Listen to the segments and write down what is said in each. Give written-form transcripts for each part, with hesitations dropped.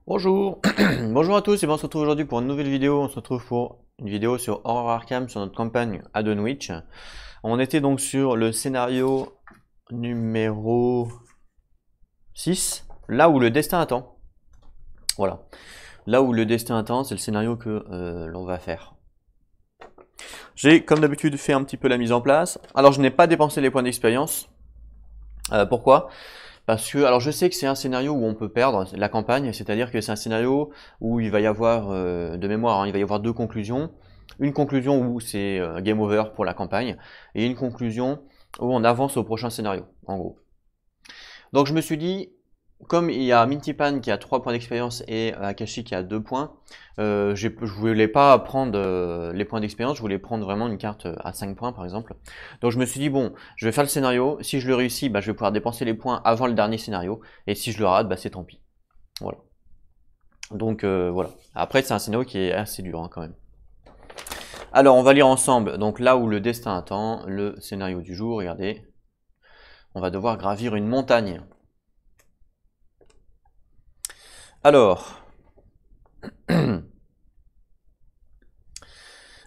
Bonjour, bonjour à tous et on se retrouve aujourd'hui pour une nouvelle vidéo. On se retrouve pour une vidéo sur Horror Arkham sur notre campagne à Dunwich. On était donc sur le scénario numéro 6, là où le destin attend. Voilà, là où le destin attend, c'est le scénario que l'on va faire. J'ai comme d'habitude fait un petit peu la mise en place. Alors je n'ai pas dépensé les points d'expérience. Pourquoi ? Parce que, alors je sais que c'est un scénario où on peut perdre la campagne, c'est-à-dire que c'est un scénario où il va y avoir, de mémoire, hein, il va y avoir deux conclusions. Une conclusion où c'est game over pour la campagne, et une conclusion où on avance au prochain scénario, en gros. Donc je me suis dit, comme il y a Mintypan qui a 3 points d'expérience et Akashi qui a 2 points, je voulais pas prendre les points d'expérience, je voulais prendre vraiment une carte à 5 points par exemple. Donc je me suis dit, bon, je vais faire le scénario, si je le réussis, bah, je vais pouvoir dépenser les points avant le dernier scénario, et si je le rate, bah, c'est tant pis. Voilà. Donc voilà. Après c'est un scénario qui est assez dur hein, quand même. Alors on va lire ensemble, donc là où le destin attend, le scénario du jour, regardez. On va devoir gravir une montagne. Alors,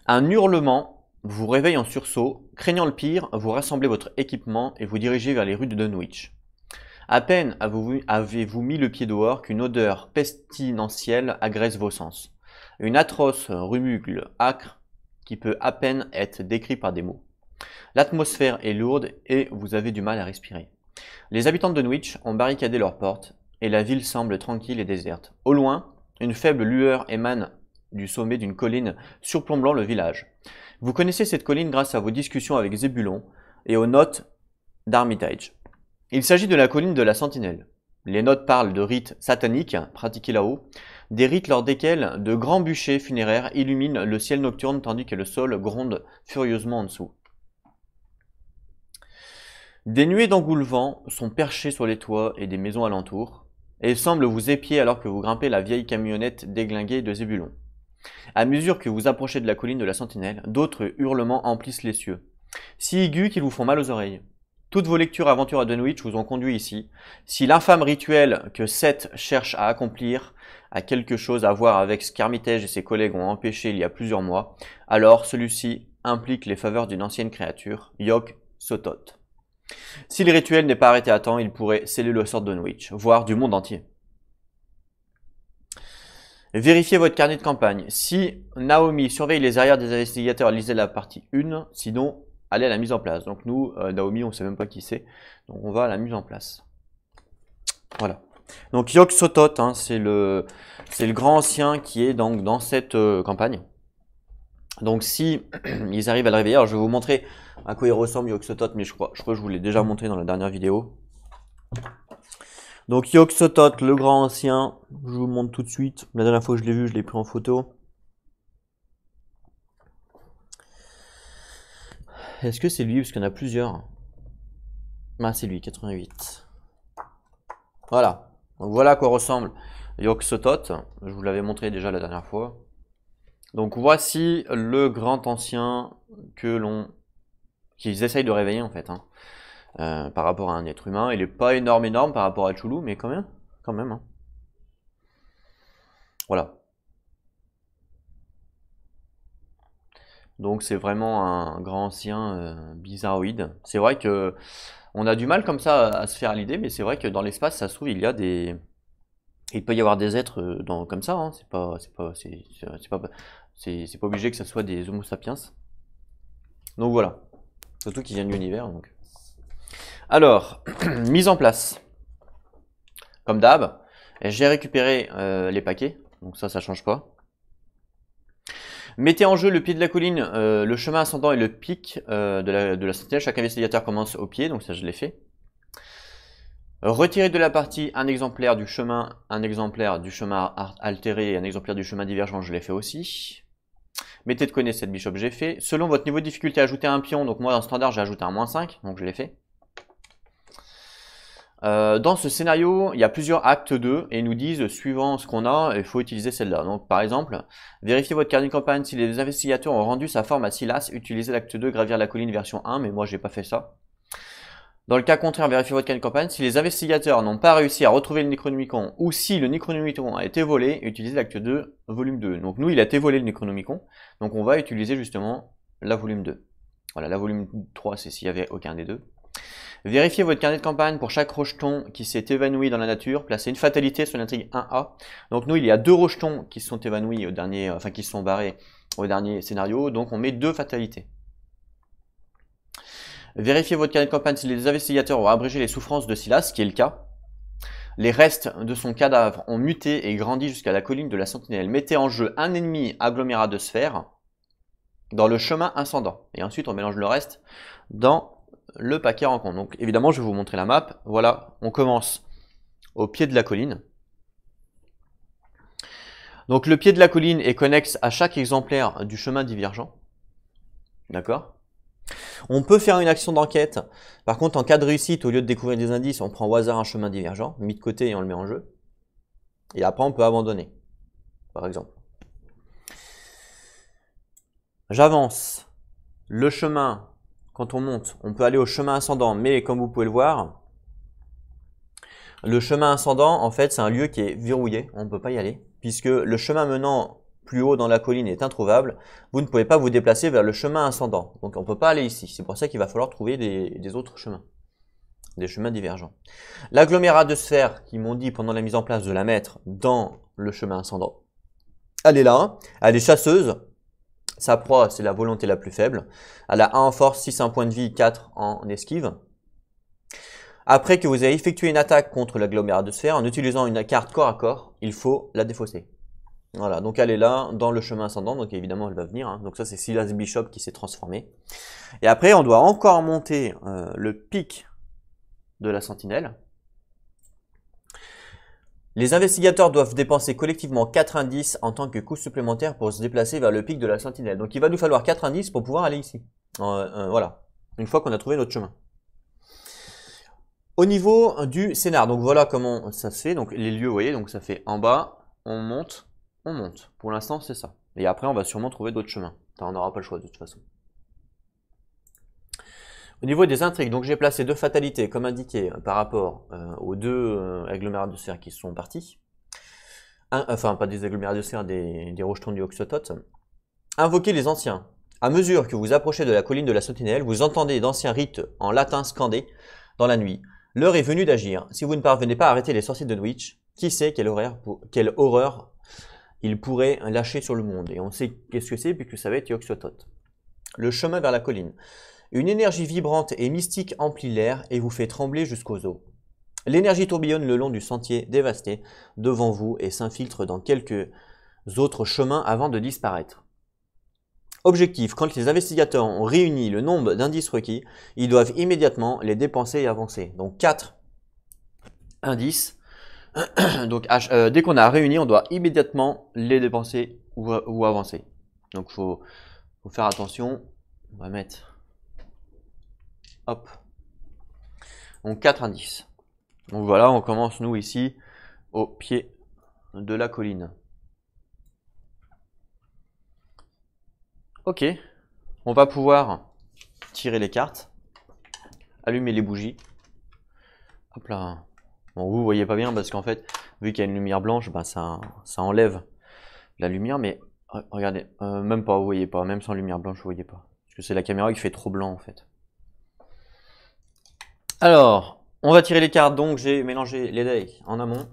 un hurlement vous réveille en sursaut. Craignant le pire, vous rassemblez votre équipement et vous dirigez vers les rues de Dunwich. À peine avez-vous mis le pied dehors qu'une odeur pestilentielle agresse vos sens. Une atroce rumule âcre qui peut à peine être décrite par des mots. L'atmosphère est lourde et vous avez du mal à respirer. Les habitants de Dunwich ont barricadé leurs portes et la ville semble tranquille et déserte. Au loin, une faible lueur émane du sommet d'une colline surplombant le village. Vous connaissez cette colline grâce à vos discussions avec Zébulon et aux notes d'Armitage. Il s'agit de la colline de la Sentinelle. Les notes parlent de rites sataniques pratiqués là-haut, des rites lors desquels de grands bûchers funéraires illuminent le ciel nocturne tandis que le sol gronde furieusement en dessous. Des nuées d'engoulevents sont perchées sur les toits et des maisons alentours, et semblent vous épier alors que vous grimpez la vieille camionnette déglinguée de Zébulon. À mesure que vous approchez de la colline de la Sentinelle, d'autres hurlements emplissent les cieux, si aigus qu'ils vous font mal aux oreilles. Toutes vos lectures aventures à Dunwich vous ont conduit ici. Si l'infâme rituel que Seth cherche à accomplir a quelque chose à voir avec ce qu'Armitage et ses collègues ont empêché il y a plusieurs mois, alors celui-ci implique les faveurs d'une ancienne créature, Yog-Sothoth. Si le rituel n'est pas arrêté à temps, il pourrait sceller le sort de Dunwich, voire du monde entier. Vérifiez votre carnet de campagne. Si Naomi surveille les arrières des investigateurs, lisez la partie 1, sinon allez à la mise en place. Donc nous, Naomi, on ne sait même pas qui c'est, donc on va à la mise en place. Voilà. Donc Yog-Sothoth, hein, c'est le grand ancien qui est donc dans cette campagne. Donc si ils arrivent à le réveiller, alors je vais vous montrer à quoi il ressemble Yog-Sothoth, mais je crois que je vous l'ai déjà montré dans la dernière vidéo. Donc Yog-Sothoth, le grand ancien, je vous montre tout de suite. La dernière fois que je l'ai vu, je l'ai pris en photo. Est-ce que c'est lui? Parce qu'il y en a plusieurs. Ah, c'est lui, 88. Voilà. Donc voilà à quoi ressemble Yog-Sothoth. Je vous l'avais montré déjà la dernière fois. Donc voici le grand ancien qu'ils essayent de réveiller en fait. Hein. Par rapport à un être humain. Il est pas énorme par rapport à Chulu, mais quand même. Hein. Voilà. Donc c'est vraiment un grand ancien bizarroïde. C'est vrai que on a du mal comme ça à se faire à l'idée, mais c'est vrai que dans l'espace, ça se trouve, il peut y avoir des êtres comme ça. Hein. C'est pas obligé que ce soit des Homo sapiens. Donc voilà. Surtout qu'ils viennent de l'univers. Donc. Alors, mise en place. Comme d'hab, j'ai récupéré les paquets, donc ça change pas. Mettez en jeu le pied de la colline, le chemin ascendant et le pic de la sentinelle. Chaque investigateur commence au pied, donc ça je l'ai fait. Retirez de la partie un exemplaire du chemin altéré et un exemplaire du chemin divergent, je l'ai fait aussi. Mettez de côté cette bishop, j'ai fait. Selon votre niveau de difficulté, ajoutez un pion, donc moi dans standard j'ai ajouté un -5, donc je l'ai fait. Dans ce scénario, il y a plusieurs actes 2 et ils nous disent, suivant ce qu'on a, il faut utiliser celle-là. Donc par exemple, vérifiez votre carnet de campagne si les investigateurs ont rendu sa forme à Silas, utilisez l'acte 2, gravir la colline version 1, mais moi j'ai pas fait ça. Dans le cas contraire, vérifiez votre carnet de campagne. Si les investigateurs n'ont pas réussi à retrouver le Necronomicon ou si le Necronomicon a été volé, utilisez l'acte 2, volume 2. Donc nous, il a été volé le Necronomicon. Donc on va utiliser justement la volume 2. Voilà, la volume 3, c'est s'il n'y avait aucun des deux. Vérifiez votre carnet de campagne pour chaque rejeton qui s'est évanoui dans la nature. Placez une fatalité sur l'intrigue 1A. Donc nous, il y a 2 rejetons qui sont évanouis au dernier, enfin qui sont barrés au dernier scénario. Donc on met 2 fatalités. Vérifiez votre carnet de campagne si les investigateurs ont abrégé les souffrances de Silas, ce qui est le cas. Les restes de son cadavre ont muté et grandi jusqu'à la colline de la Sentinelle. Mettez en jeu un ennemi agglomérat de sphères dans le chemin ascendant. Et ensuite, on mélange le reste dans le paquet rencontre. Donc évidemment, je vais vous montrer la map. Voilà, on commence au pied de la colline. Donc le pied de la colline est connexe à chaque exemplaire du chemin divergent. D'accord ? On peut faire une action d'enquête. Par contre, en cas de réussite, au lieu de découvrir des indices, on prend au hasard un chemin divergent, mis de côté et on le met en jeu. Et après, on peut abandonner, par exemple. J'avance. Le chemin, quand on monte, on peut aller au chemin ascendant, mais comme vous pouvez le voir, le chemin ascendant, en fait, c'est un lieu qui est verrouillé. On ne peut pas y aller, puisque le chemin menant plus haut dans la colline est introuvable. Vous ne pouvez pas vous déplacer vers le chemin ascendant. Donc on ne peut pas aller ici. C'est pour ça qu'il va falloir trouver des autres chemins. Des chemins divergents. L'agglomérat de sphères qui m'ont dit pendant la mise en place de la mettre dans le chemin ascendant. Elle est là. Elle est chasseuse. Sa proie, c'est la volonté la plus faible. Elle a 1 en force, 6 en point de vie, 4 en esquive. Après que vous avez effectué une attaque contre l'agglomérat de sphères, en utilisant une carte corps à corps, il faut la défausser. Voilà, donc elle est là, dans le chemin ascendant, donc évidemment elle va venir. Hein. Donc ça c'est Silas Bishop qui s'est transformé. Et après on doit encore monter le pic de la Sentinelle. Les investigateurs doivent dépenser collectivement 4 indices en tant que coût supplémentaire pour se déplacer vers le pic de la Sentinelle. Donc il va nous falloir 4 indices pour pouvoir aller ici. Voilà, une fois qu'on a trouvé notre chemin. Au niveau du scénar, donc voilà comment ça se fait. Donc les lieux, vous voyez, donc ça fait en bas, on monte. On monte. Pour l'instant, c'est ça. Et après, on va sûrement trouver d'autres chemins. Enfin, on n'aura pas le choix de toute façon. Au niveau des intrigues, donc j'ai placé 2 fatalités, comme indiqué, par rapport aux 2 agglomérats de sphères qui sont partis. Enfin, pas des agglomérats de sphères, des rejetons du Oxotote. Invoquez les anciens. À mesure que vous approchez de la colline de la Sentinelle, vous entendez d'anciens rites en latin scandés dans la nuit. L'heure est venue d'agir. Si vous ne parvenez pas à arrêter les sorciers de Dunwich, qui sait quelle horreur il pourrait lâcher sur le monde. Et on sait qu'est-ce que c'est, puisque ça va être Yog-Sothoth. Le chemin vers la colline. Une énergie vibrante et mystique emplit l'air et vous fait trembler jusqu'aux os. L'énergie tourbillonne le long du sentier dévasté devant vous et s'infiltre dans quelques autres chemins avant de disparaître. Objectif, quand les investigateurs ont réuni le nombre d'indices requis, ils doivent immédiatement les dépenser et avancer. Donc 4 indices. Donc dès qu'on a réuni, on doit immédiatement les dépenser ou avancer. Donc faut faire attention. On va mettre, hop, donc 4 indices. Donc voilà, on commence nous ici au pied de la colline. Ok, on va pouvoir tirer les cartes, allumer les bougies. Hop là. Bon, vous voyez pas bien parce qu'en fait, vu qu'il y a une lumière blanche, ben ça enlève la lumière, mais regardez, même pas, vous voyez pas, même sans lumière blanche, vous voyez pas. Parce que c'est la caméra qui fait trop blanc en fait. Alors, on va tirer les cartes, donc j'ai mélangé les decks en amont.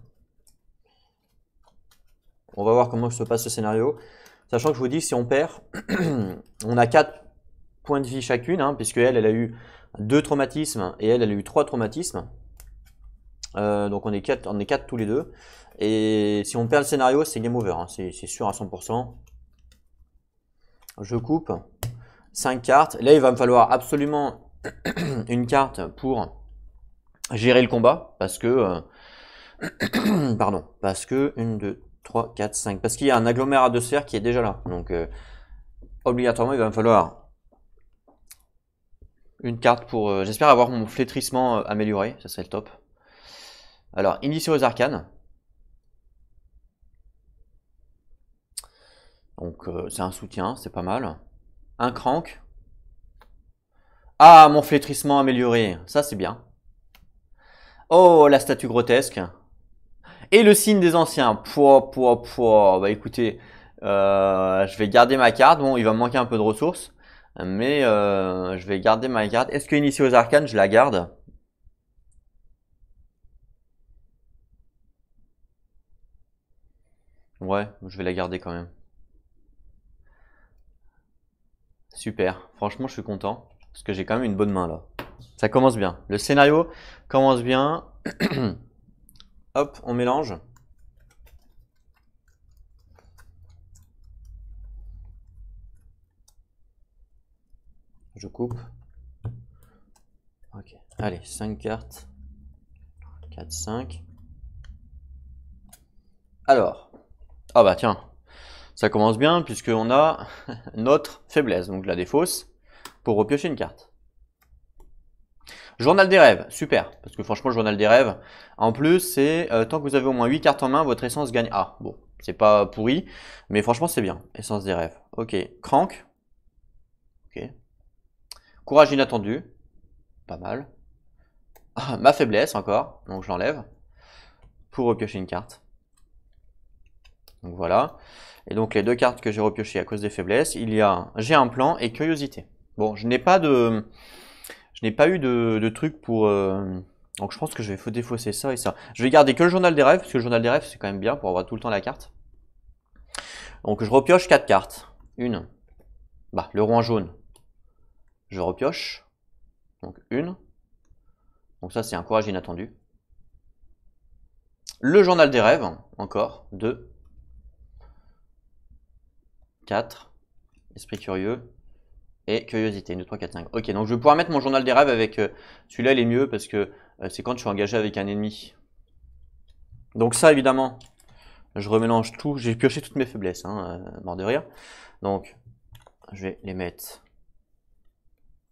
On va voir comment se passe ce scénario. Sachant que je vous dis, si on perd, on a 4 points de vie chacune, hein, puisque elle a eu 2 traumatismes et elle a eu 3 traumatismes. Donc on est 4 tous les deux. Et si on perd le scénario, c'est game over, hein, c'est sûr à 100%. Je coupe 5 cartes. Là, il va me falloir absolument une carte pour gérer le combat. Parce que, pardon, parce que 1, 2, 3, 4, 5. Parce qu'il y a un agglomérat de sphères qui est déjà là. Donc, obligatoirement, il va me falloir une carte pour... j'espère avoir mon flétrissement amélioré. Ça serait le top. Alors, initier aux arcanes. Donc, c'est un soutien, c'est pas mal. Un crank. Ah, mon flétrissement amélioré. Ça, c'est bien. Oh, la statue grotesque. Et le signe des anciens. Pouah. Bah écoutez, je vais garder ma carte. Bon, il va me manquer un peu de ressources. Mais je vais garder ma carte. Est-ce que initié aux arcanes, je la garde? Ouais, je vais la garder quand même. Super. Franchement, je suis content. Parce que j'ai quand même une bonne main là. Ça commence bien. Le scénario commence bien. Hop, on mélange. Je coupe. Ok. Allez, 5 cartes. 4, 5. Alors. Ah bah tiens. Ça commence bien puisqu'on a notre faiblesse. Donc je la défausse pour repiocher une carte. Journal des rêves. Super. Parce que franchement, le journal des rêves. En plus, c'est tant que vous avez au moins 8 cartes en main, votre essence gagne A. Bon, c'est pas pourri. Mais franchement, c'est bien. Essence des rêves. Ok. Crank. Ok. Courage inattendu. Pas mal. Ah, ma faiblesse encore. Donc je l'enlève. Pour repiocher une carte. Donc voilà. Et donc les deux cartes que j'ai repiochées à cause des faiblesses, il y a j'ai un plan et curiosité. Bon, je n'ai pas eu de truc pour donc je pense que je vais défausser ça et ça. Je vais garder que le journal des rêves parce que le journal des rêves c'est quand même bien pour avoir tout le temps la carte. Donc je repioche 4 cartes. Une. Bah, le roi jaune. Je repioche. Donc une. Donc ça c'est un courage inattendu. Le journal des rêves encore 2. 4, esprit curieux et curiosité, 1, 2, 3, 4, 5. Ok, donc je vais pouvoir mettre mon journal des rêves avec celui-là, il est mieux parce que c'est quand je suis engagé avec un ennemi. Donc ça, évidemment, je remélange tout. J'ai pioché toutes mes faiblesses, hein, mort de rire. Donc, je vais les mettre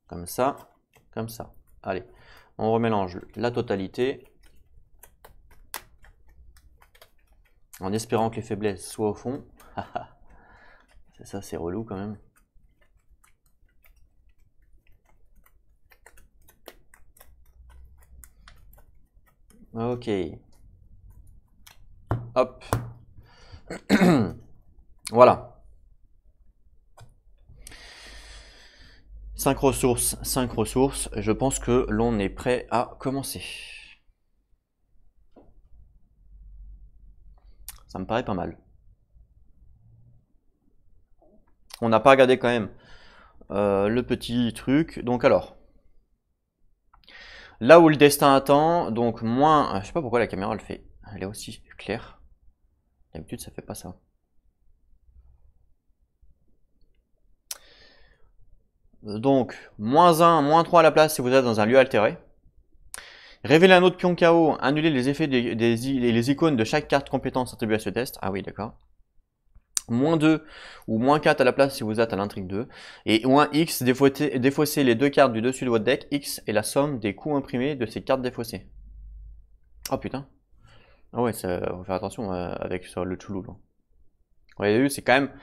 comme ça, comme ça. Allez, on remélange la totalité en espérant que les faiblesses soient au fond. C'est ça, c'est relou quand même. Ok. Hop. Voilà. 5 ressources, 5 ressources. Je pense que l'on est prêt à commencer. Ça me paraît pas mal. On n'a pas regardé quand même le petit truc. Donc alors, là où le destin attend, donc moins... Je sais pas pourquoi la caméra elle est aussi claire. D'habitude ça fait pas ça. Donc, moins 1, moins 3 à la place si vous êtes dans un lieu altéré. Révéler un autre pion KO, annuler les effets les icônes de chaque carte compétence attribuée à ce test. Ah oui, d'accord. Moins 2 ou moins 4 à la place si vous êtes à l'intrigue 2. Et moins X, défausser les deux cartes du dessus de votre deck. X est la somme des coûts imprimés de ces cartes défaussées. Oh putain. Ah ouais, ça, faut faire attention avec sur le Toulouse. Vous avez vu, c'est quand même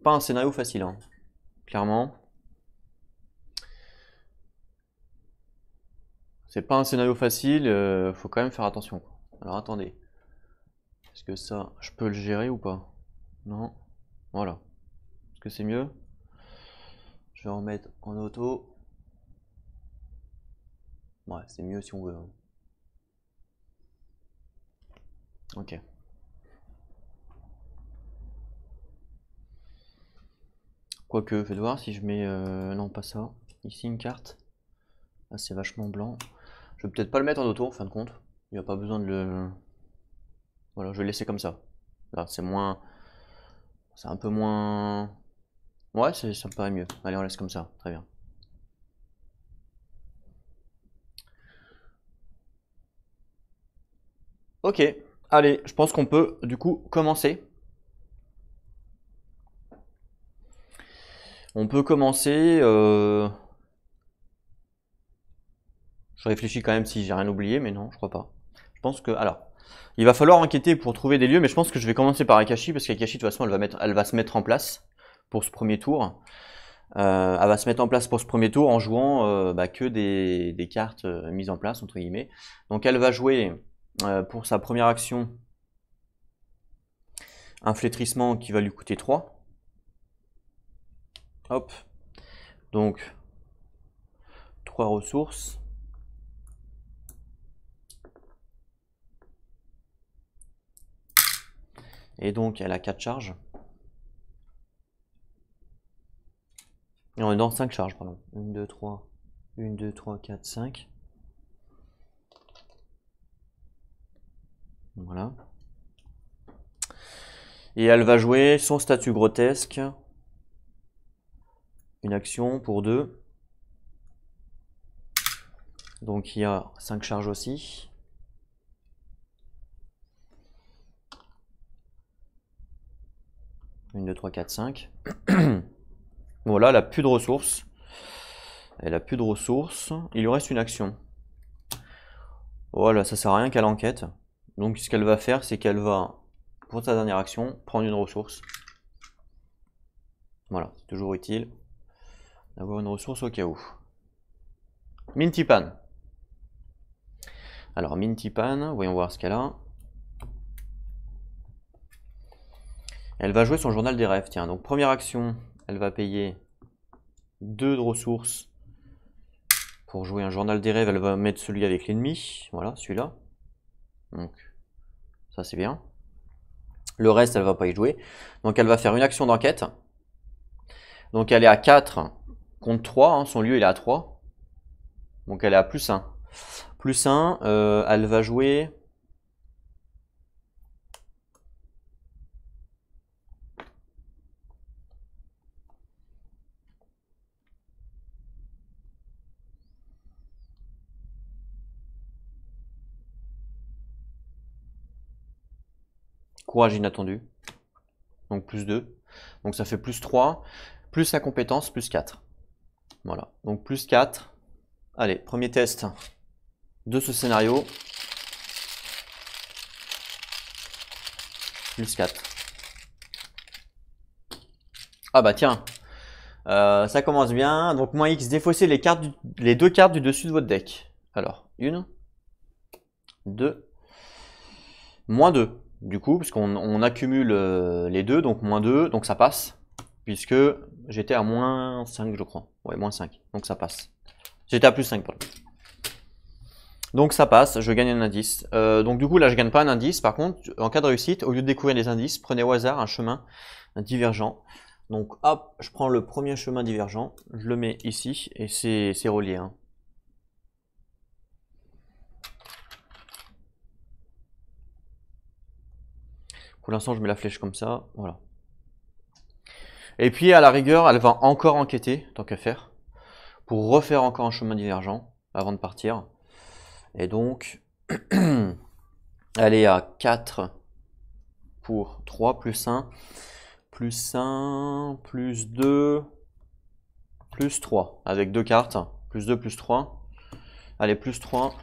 pas un scénario facile, hein. Clairement. C'est pas un scénario facile, faut quand même faire attention. Alors attendez. Est-ce que ça, je peux le gérer ou pas? Non. Voilà. Est-ce que c'est mieux? Je vais remettre en auto. Ouais, c'est mieux si on veut, hein. Ok. Quoique, faites voir si je mets... non, pas ça. Ici, une carte. Là, c'est vachement blanc. Je vais peut-être pas le mettre en auto, en fin de compte. Il n'y a pas besoin de le... Voilà, je vais le laisser comme ça. Là, c'est moins... C'est un peu moins... Ouais, ça me paraît mieux. Allez, on laisse comme ça. Très bien. Ok. Allez, je pense qu'on peut, du coup, commencer. On peut commencer... Je réfléchis quand même si j'ai rien oublié, mais non, je crois pas. Je pense que... Alors, il va falloir enquêter pour trouver des lieux, mais je pense que je vais commencer par Akashi, parce qu'Akashi, de toute façon, elle va se mettre en place pour ce premier tour. elle va se mettre en place pour ce premier tour en jouant que des cartes mises en place, entre guillemets. Donc elle va jouer pour sa première action un flétrissement qui va lui coûter 3. Hop. Donc 3 ressources. Et donc elle a 4 charges. Et on est dans 5 charges, pardon. 1, 2, 3. 1, 2, 3, 4, 5. Voilà. Et elle va jouer son statut grotesque. Une action pour 2. Donc il y a 5 charges aussi. Une, 2, 3, 4, 5. Voilà, elle n'a plus de ressources. Elle a plus de ressources. Il lui reste une action. Voilà, ça sert à rien qu'elle enquête. Donc ce qu'elle va faire, c'est qu'elle va, pour sa dernière action, prendre une ressource. Voilà, c'est toujours utile d'avoir une ressource au cas où. Mintypan. Alors Mintypan, voyons voir ce qu'elle a. Elle va jouer son journal des rêves. Tiens, donc première action, elle va payer 2 de ressources pour jouer un journal des rêves. Elle va mettre celui avec l'ennemi. Voilà, celui-là. Donc ça c'est bien. Le reste, elle va pas y jouer. Donc elle va faire une action d'enquête. Donc elle est à 4 contre 3. Hein. Son lieu il est à 3. Donc elle est à plus 1. Plus 1, elle va jouer... Courage inattendu. Donc plus 2. Donc ça fait plus 3. Plus sa compétence, plus 4. Voilà. Donc plus 4. Allez, premier test de ce scénario. Plus 4. Ah bah tiens. Ça commence bien. Donc moins X, défaussez les 2 cartes du dessus de votre deck. Alors, 1, 2, moins 2. Du coup, parce qu'on accumule les 2, donc moins 2, donc ça passe. Puisque j'étais à moins 5, je crois. Ouais, moins 5, donc ça passe. J'étais à plus 5, pardon. Donc ça passe, je gagne un indice. Donc du coup, là, je gagne pas un indice. Par contre, en cas de réussite, au lieu de découvrir les indices, prenez au hasard un chemin divergent. Donc hop, je prends le premier chemin divergent, je le mets ici, et c'est relié. Hein. Pour l'instant, je mets la flèche comme ça, voilà. Et puis, à la rigueur, elle va encore enquêter, tant qu'à faire, pour refaire encore un chemin divergent avant de partir. Et donc, elle est à 4 pour 3, plus 1, plus 1, plus 2, plus 3, avec 2 cartes, plus 2, plus 3. Allez, plus 3,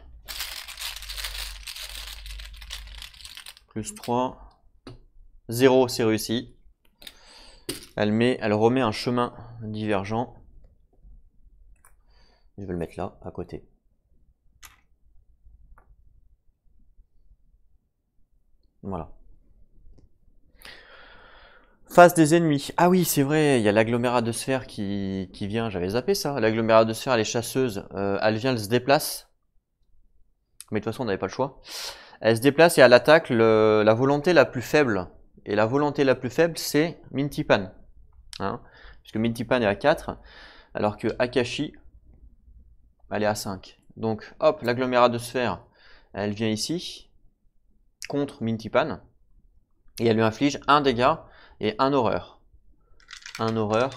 plus 3. 0, c'est réussi. Elle remet un chemin divergent. Je vais le mettre là, à côté. Voilà. Face des ennemis. Ah oui, c'est vrai, il y a l'agglomérat de sphère qui vient. J'avais zappé ça. L'agglomérat de sphère, elle est chasseuse. Elle vient, elle se déplace. Mais de toute façon, on n'avait pas le choix. Elle se déplace et elle attaque la volonté la plus faible. Et la volonté la plus faible, c'est Mintypan. Hein, puisque Mintypan est à 4, alors que Akashi, elle est à 5. Donc, hop, l'agglomérat de sphère, elle vient ici, contre Mintypan, et elle lui inflige 1 dégât et 1 horreur. 1 horreur.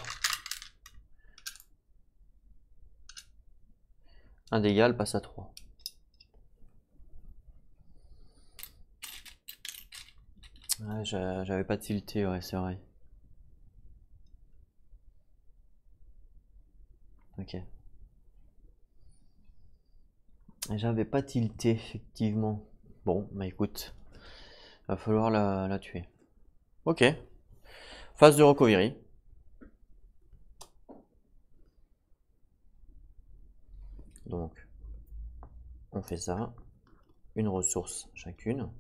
1 dégât, elle passe à 3. Ouais, j'avais pas tilté, ouais, c'est vrai. Ok. J'avais pas tilté, effectivement. Bon, bah écoute, va falloir la tuer. Ok. Phase de recovery. Donc, on fait ça. Une ressource chacune.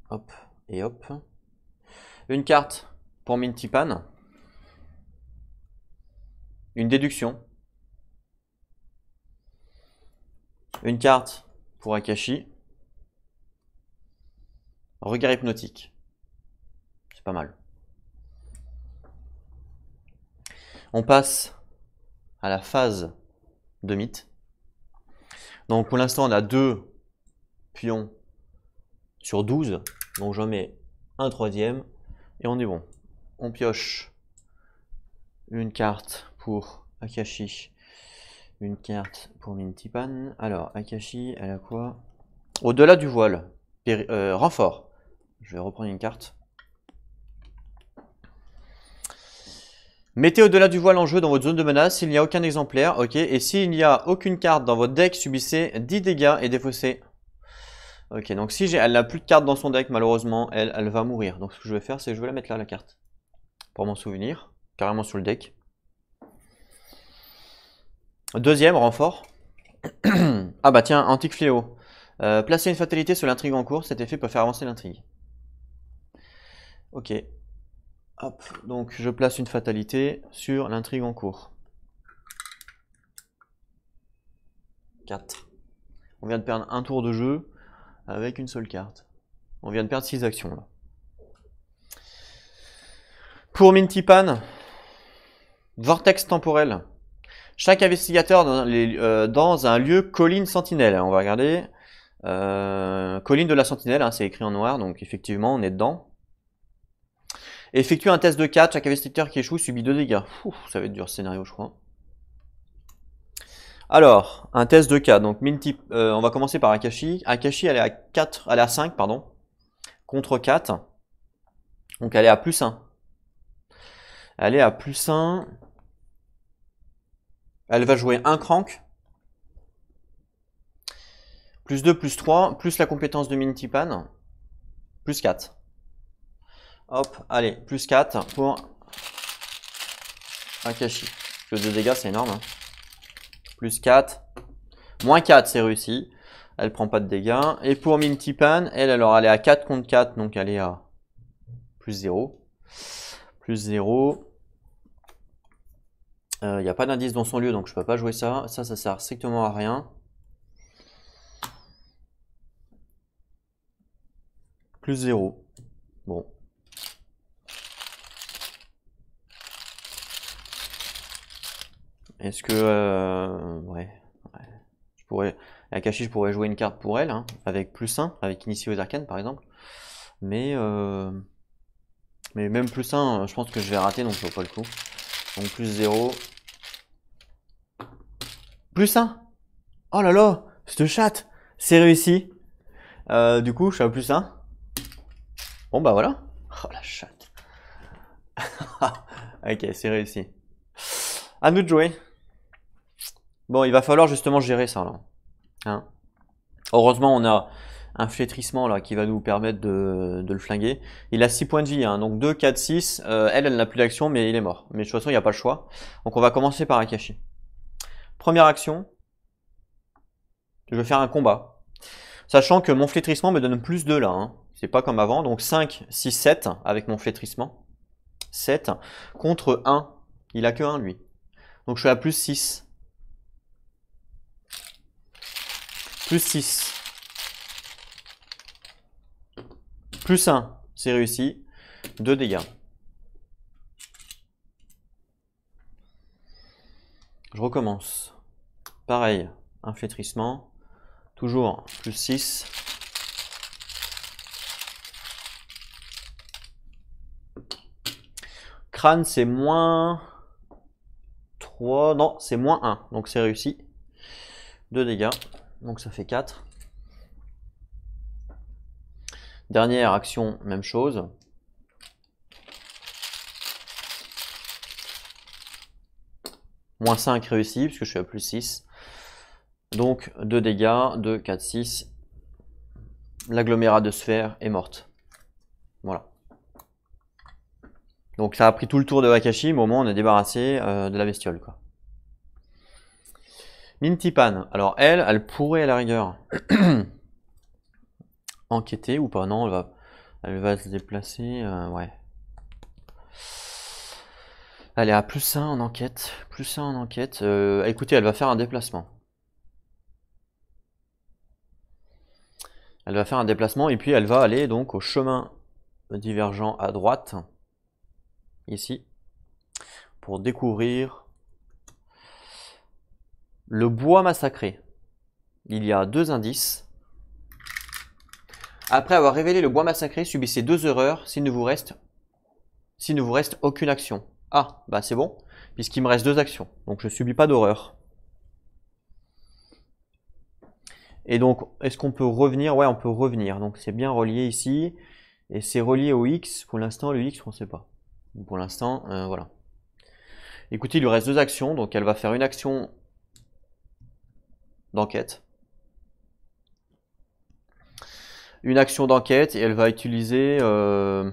Hop et hop. Une carte pour Minty-Pan. Une déduction. Une carte pour Akashi. Regard hypnotique. C'est pas mal. On passe à la phase de mythe. Donc pour l'instant on a 2 pions sur 12. Donc j'en mets un troisième et on est bon. On pioche une carte pour Akashi, une carte pour Minty-Pan. Alors Akashi, elle a quoi? Au-delà du voile, renfort. Je vais reprendre une carte. Mettez au-delà du voile en jeu dans votre zone de menace, s'il n'y a aucun exemplaire, ok. Et s'il n'y a aucune carte dans votre deck, subissez 10 dégâts et défaussez. Ok, donc si elle n'a plus de cartes dans son deck, malheureusement, elle va mourir. Donc ce que je vais faire, c'est que je vais la mettre là, la carte. Pour m'en souvenir, carrément sur le deck. Deuxième, renfort. Ah bah tiens, Antique Fléau. Placez une fatalité sur l'intrigue en cours, cet effet peut faire avancer l'intrigue. Ok. Hop, donc je place une fatalité sur l'intrigue en cours. 4. On vient de perdre un tour de jeu avec une seule carte. On vient de perdre 6 actions là. Pour Minty-Pan, vortex temporel. Chaque investigateur dans un lieu colline sentinelle. On va regarder. Colline de la sentinelle, hein, c'est écrit en noir, donc effectivement on est dedans. Effectue un test de 4, chaque investigateur qui échoue subit 2 dégâts. Ouh, ça va être dur ce scénario, je crois. Alors, un test de 4, donc on va commencer par Akashi. Akashi, elle est à 4, elle est à 5, pardon, contre 4. Donc elle est à plus 1. Elle est à plus 1. Elle va jouer un crank. Plus 2, plus 3, plus la compétence de Minty-Pan. Plus 4. Hop, allez, plus 4 pour Akashi. Plus de dégâts, c'est énorme. Hein. Plus 4. Moins 4, c'est réussi. Elle prend pas de dégâts. Et pour Minty-Pan, elle, alors, elle est à 4 contre 4, donc elle est à plus 0. Plus 0. Il n'y a pas d'indice dans son lieu, donc je peux pas jouer ça. Ça sert strictement à rien. Plus 0. Bon. Est-ce que... ouais. Je pourrais... Akashi, je pourrais jouer une carte pour elle, hein, avec plus 1, avec Initié aux Arcanes par exemple. Mais même plus 1, je pense que je vais rater, donc ça vaut pas le coup. Donc plus 0. Plus 1. Oh là là, cette chatte. C'est réussi. Du coup, je suis à plus 1. Bon bah voilà. Oh la chatte. Ok, c'est réussi. À nous de jouer. Bon, il va falloir justement gérer ça là. Hein. Heureusement, on a un flétrissement là qui va nous permettre de le flinguer. Il a 6 points de vie, hein, donc 2, 4, 6. Elle n'a plus d'action, mais il est mort. Mais de toute façon, il n'y a pas le choix. Donc on va commencer par Akashi. Première action. Je vais faire un combat. Sachant que mon flétrissement me donne plus 2 là. Hein. C'est pas comme avant. Donc 5, 6, 7 avec mon flétrissement. 7 contre 1. Il a que 1 lui. Donc je suis à plus 6. Plus 6. Plus 1. C'est réussi. 2 dégâts. Je recommence. Pareil. Un flétrissement. Toujours plus 6. Crâne, c'est moins 3. Non, c'est moins 1. Donc c'est réussi. 2 dégâts. Donc ça fait 4. Dernière action, même chose. Moins 5 réussi, puisque je suis à plus 6. Donc 2 dégâts, 2, 4, 6. L'agglomérat de sphère est morte. Voilà. Donc ça a pris tout le tour de Akashi, mais au moins on est débarrassé de la bestiole, quoi. Minty-Pan, alors elle pourrait à la rigueur enquêter ou pas, non, elle va se déplacer, ouais. Elle est à plus 1 en enquête, plus 1 en enquête, écoutez, elle va faire un déplacement. Elle va faire un déplacement et puis elle va aller donc au chemin divergent à droite, ici, pour découvrir le bois massacré. Il y a 2 indices. Après avoir révélé le bois massacré, subissez 2 erreurs s'il ne vous reste aucune action. Ah, bah c'est bon, puisqu'il me reste 2 actions, donc je ne subis pas d'horreur. Et donc, est-ce qu'on peut revenir? Ouais, on peut revenir. Donc c'est bien relié ici. Et c'est relié au X. Pour l'instant, le X, on ne sait pas. Pour l'instant, voilà. Écoutez, il lui reste 2 actions. Donc elle va faire une action d'enquête. Une action d'enquête et elle va utiliser son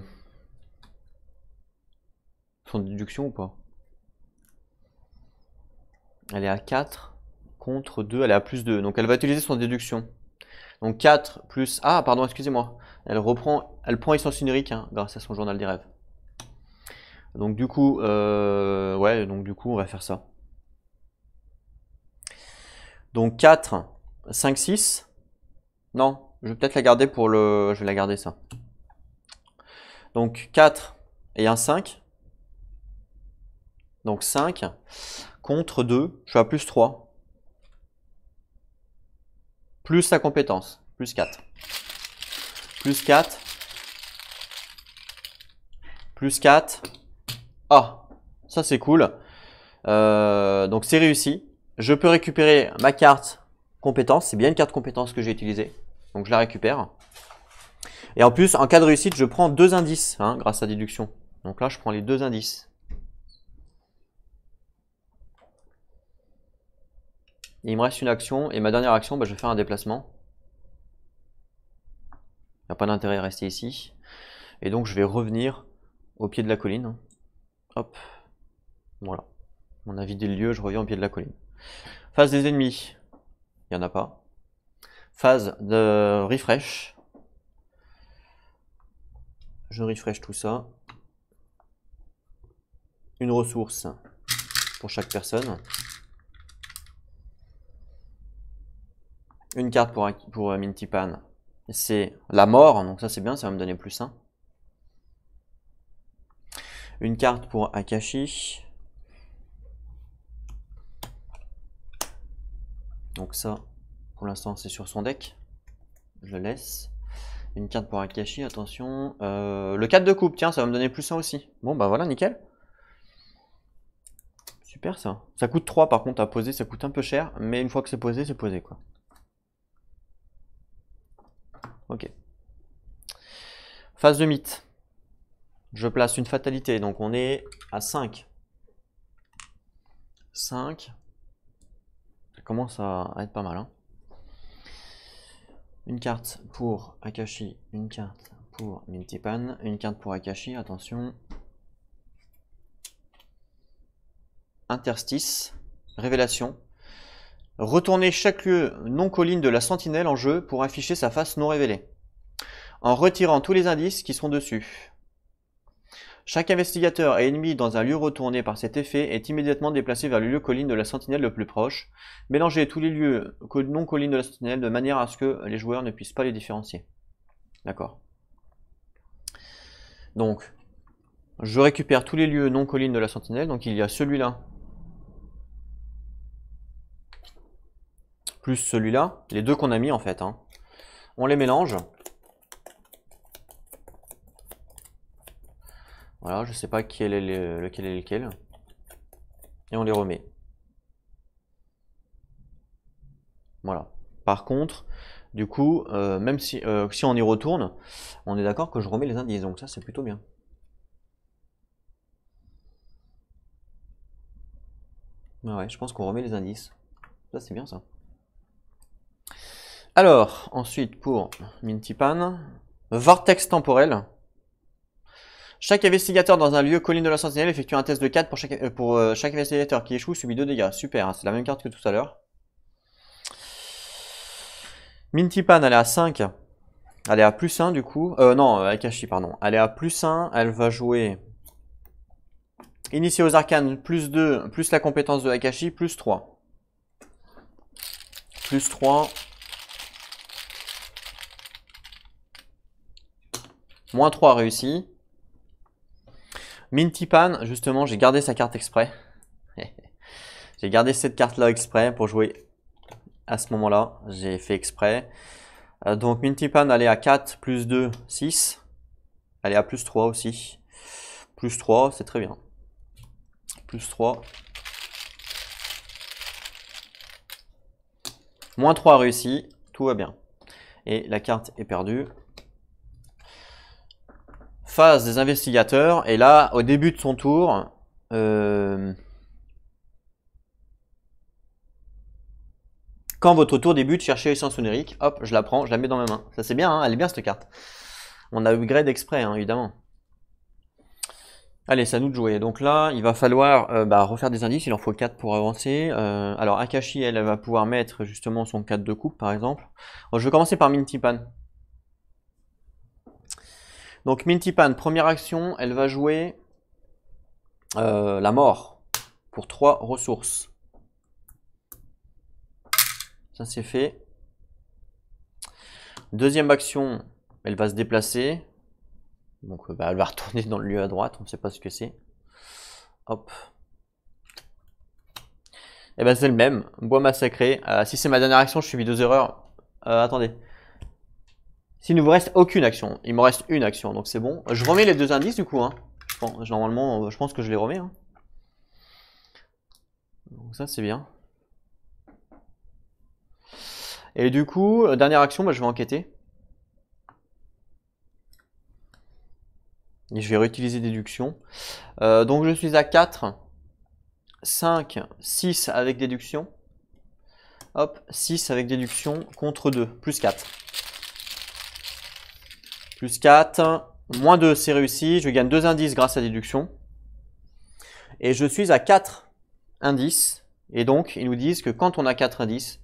déduction ou pas? Elle est à 4 contre 2. Elle est à plus 2. Donc elle va utiliser son déduction. Donc 4 plus... Ah, pardon, excusez-moi. Elle prend essence onirique hein, grâce à son journal des rêves. Donc du coup, ouais, donc du coup, on va faire ça. Donc 4, 5, 6. Non, je vais peut-être la garder pour le... Je vais la garder ça. Donc 4 et un 5. Donc 5 contre 2. Je suis à plus 3. Plus sa compétence. Plus 4. Plus 4. Plus 4. Ah, ça c'est cool. Donc c'est réussi. Je peux récupérer ma carte compétence. C'est bien une carte compétence que j'ai utilisée. Donc je la récupère. Et en plus, en cas de réussite, je prends 2 indices hein, grâce à déduction. Donc là, je prends les 2 indices. Et il me reste une action. Et ma dernière action, bah, je vais faire un déplacement. Il n'y a pas d'intérêt à rester ici. Et donc je vais revenir au pied de la colline. Hop. Voilà. On a vidé le lieu, je reviens au pied de la colline. Phase des ennemis. Il n'y en a pas. Phase de refresh. Je refresh tout ça. Une ressource pour chaque personne. Une carte pour Minty-Pan. C'est la mort, donc ça c'est bien, ça va me donner plus 1. Une carte pour Akashi. Donc ça, pour l'instant c'est sur son deck. Je le laisse. Une carte pour Akashi, attention. Le 4 de coupe, tiens, ça va me donner plus 1 aussi. Bon bah voilà, nickel. Super ça. Ça coûte 3 par contre à poser, ça coûte un peu cher, mais une fois que c'est posé quoi. Ok. Phase de mythe. Je place une fatalité, donc on est à 5. 5. Ça commence à être pas mal. Hein. Une carte pour Akashi, une carte pour Minty-Pan, une carte pour Akashi, attention. Interstice, révélation. Retournez chaque lieu non colline de la sentinelle en jeu pour afficher sa face non révélée, en retirant tous les indices qui sont dessus. Chaque investigateur et ennemi dans un lieu retourné par cet effet est immédiatement déplacé vers le lieu colline de la sentinelle le plus proche. Mélangez tous les lieux non collines de la sentinelle de manière à ce que les joueurs ne puissent pas les différencier. D'accord. Donc, je récupère tous les lieux non collines de la sentinelle. Donc il y a celui-là, plus celui-là, les deux qu'on a mis en fait. Hein. On les mélange. Voilà, je sais pas lequel est lequel. Et on les remet. Voilà. Par contre, du coup, même si on y retourne, on est d'accord que je remets les indices. Donc ça, c'est plutôt bien. Ouais, je pense qu'on remet les indices. Ça, c'est bien ça. Alors, ensuite pour Minty-Pan, vortex temporel. Chaque investigateur dans un lieu colline de la Sentinelle effectue un test de 4 pour chaque investigateur qui échoue subit 2 dégâts. Super, hein, c'est la même carte que tout à l'heure. Mintypan, elle est à 5. Elle est à plus 1 du coup. Non, Akashi, pardon. Elle est à plus 1. Elle va jouer Initié aux arcanes, plus 2, plus la compétence de Akashi, plus 3. Plus 3. Moins 3 réussi. Mintypan, justement, j'ai gardé sa carte exprès. J'ai gardé cette carte-là exprès pour jouer à ce moment-là. J'ai fait exprès. Donc Mintypan, elle est à 4, plus 2, 6. Elle est à plus 3 aussi. Plus 3, c'est très bien. Plus 3. Moins 3 réussi. Tout va bien. Et la carte est perdue. Phase des investigateurs. Et là, au début de son tour, quand votre tour débute, cherchez l'essence onirique. Hop, je la prends, je la mets dans ma main. Ça c'est bien, hein, elle est bien cette carte. On a upgrade exprès, hein, évidemment. Allez, c'est à nous de jouer. Donc là, il va falloir refaire des indices. Il en faut 4 pour avancer. Alors Akashi, elle va pouvoir mettre justement son 4 de coupe, par exemple. Alors, je vais commencer par Mintypan. Donc Mintypan, première action, elle va jouer la mort pour 3 ressources. Ça c'est fait. Deuxième action, elle va se déplacer. Donc elle va retourner dans le lieu à droite, on ne sait pas ce que c'est. Hop. Et ben c'est le même, bois massacré. Si c'est ma dernière action, je subis 2 erreurs. Attendez. S'il ne vous reste aucune action, il me reste une action, donc c'est bon. Je remets les 2 indices du coup. Hein. Normalement, je pense que je les remets. Hein. Donc ça c'est bien. Et du coup, dernière action, je vais enquêter. Et je vais réutiliser déduction. Donc je suis à 4, 5, 6 avec déduction. Hop, 6 avec déduction contre 2, plus 4. Plus 4, moins 2, c'est réussi. Je gagne 2 indices grâce à déduction. Et je suis à 4 indices. Et donc, ils nous disent que quand on a 4 indices,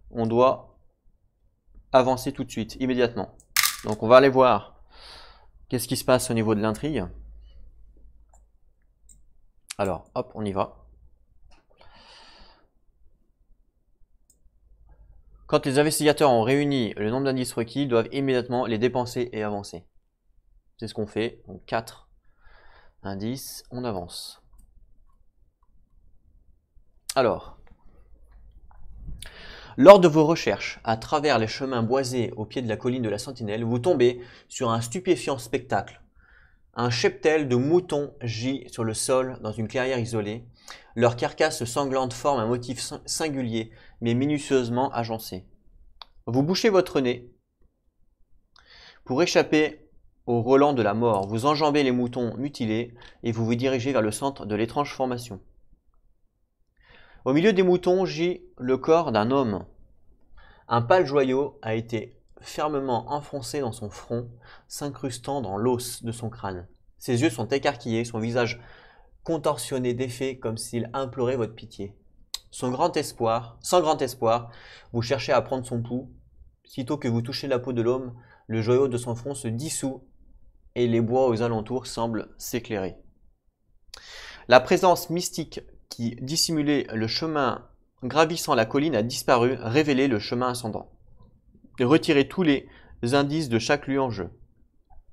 on doit avancer tout de suite, immédiatement. Donc on va aller voir qu'est-ce qui se passe au niveau de l'intrigue. Alors, hop, on y va. Quand les investigateurs ont réuni le nombre d'indices requis, ils doivent immédiatement les dépenser et avancer. C'est ce qu'on fait. Donc 4 indices, on avance. Alors, lors de vos recherches à travers les chemins boisés au pied de la colline de la Sentinelle, vous tombez sur un stupéfiant spectacle. Un cheptel de moutons gît sur le sol dans une clairière isolée. Leurs carcasses sanglantes forment un motif singulier, mais minutieusement agencé. Vous bouchez votre nez pour échapper au relent de la mort. Vous enjambez les moutons mutilés et vous vous dirigez vers le centre de l'étrange formation. Au milieu des moutons gît le corps d'un homme. Un pâle joyau a été fermement enfoncé dans son front, s'incrustant dans l'os de son crâne. Ses yeux sont écarquillés, son visage contorsionné d'effet comme s'il implorait votre pitié. Sans grand espoir, vous cherchez à prendre son pouls. Sitôt que vous touchez la peau de l'homme, le joyau de son front se dissout et les bois aux alentours semblent s'éclairer. La présence mystique qui dissimulait le chemin gravissant la colline a disparu, révélé le chemin ascendant. Retirez tous les indices de chaque lieu en jeu.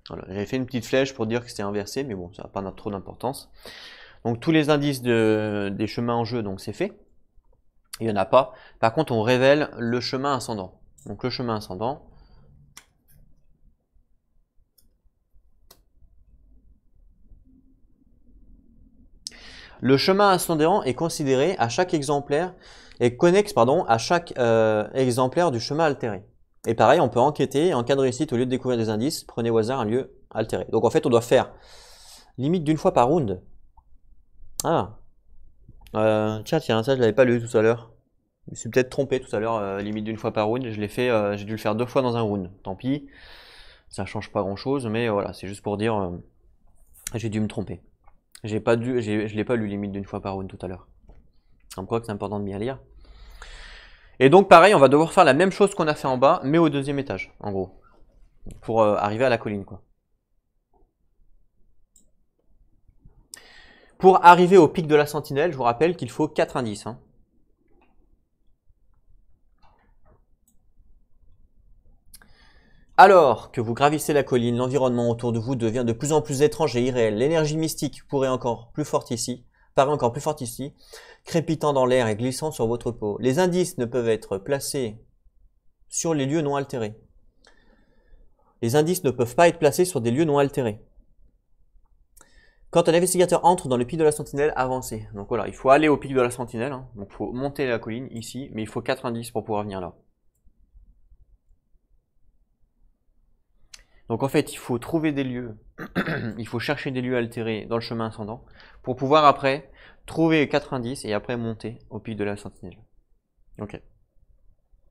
Voilà, j'avais fait une petite flèche pour dire que c'était inversé, mais bon, ça n'a pas trop d'importance. Donc tous les indices des chemins en jeu, donc c'est fait. Il n'y en a pas. Par contre, on révèle le chemin ascendant. Donc le chemin ascendant. Le chemin ascendant est considéré à chaque exemplaire et connexe à chaque exemplaire du chemin altéré. Et pareil, on peut enquêter. En cas de réussite, au lieu de découvrir des indices, prenez au hasard un lieu altéré. Donc en fait, on doit faire limite d'une fois par round. Ah. Tiens, ça je l'avais pas lu tout à l'heure. Je me suis peut-être trompé tout à l'heure, limite d'une fois par round. Je l'ai fait, j'ai dû le faire 2 fois dans un round. Tant pis, ça change pas grand-chose, mais voilà, c'est juste pour dire J'ai dû me tromper. Je l'ai pas lu limite d'une fois par round tout à l'heure. Comme quoi que c'est important de bien lire. Et donc pareil, on va devoir faire la même chose qu'on a fait en bas, mais au deuxième étage, en gros. Pour arriver à la colline, quoi. Pour arriver au pic de la sentinelle, je vous rappelle qu'il faut 4 indices. Hein. Alors que vous gravissez la colline, l'environnement autour de vous devient de plus en plus étrange et irréel. L'énergie mystique paraît encore plus forte ici, crépitant dans l'air et glissant sur votre peau. Les indices ne peuvent être placés sur les lieux non altérés. Les indices ne peuvent pas être placés sur des lieux non altérés. Quand un investigateur entre dans le pic de la sentinelle, avancez. Donc voilà, il faut aller au pic de la sentinelle. Hein. Donc il faut monter la colline ici, mais il faut 4 indices pour pouvoir venir là. Donc en fait, il faut trouver des lieux, il faut chercher des lieux altérés dans le chemin ascendant pour pouvoir après trouver 4 indices et après monter au pic de la sentinelle. Ok.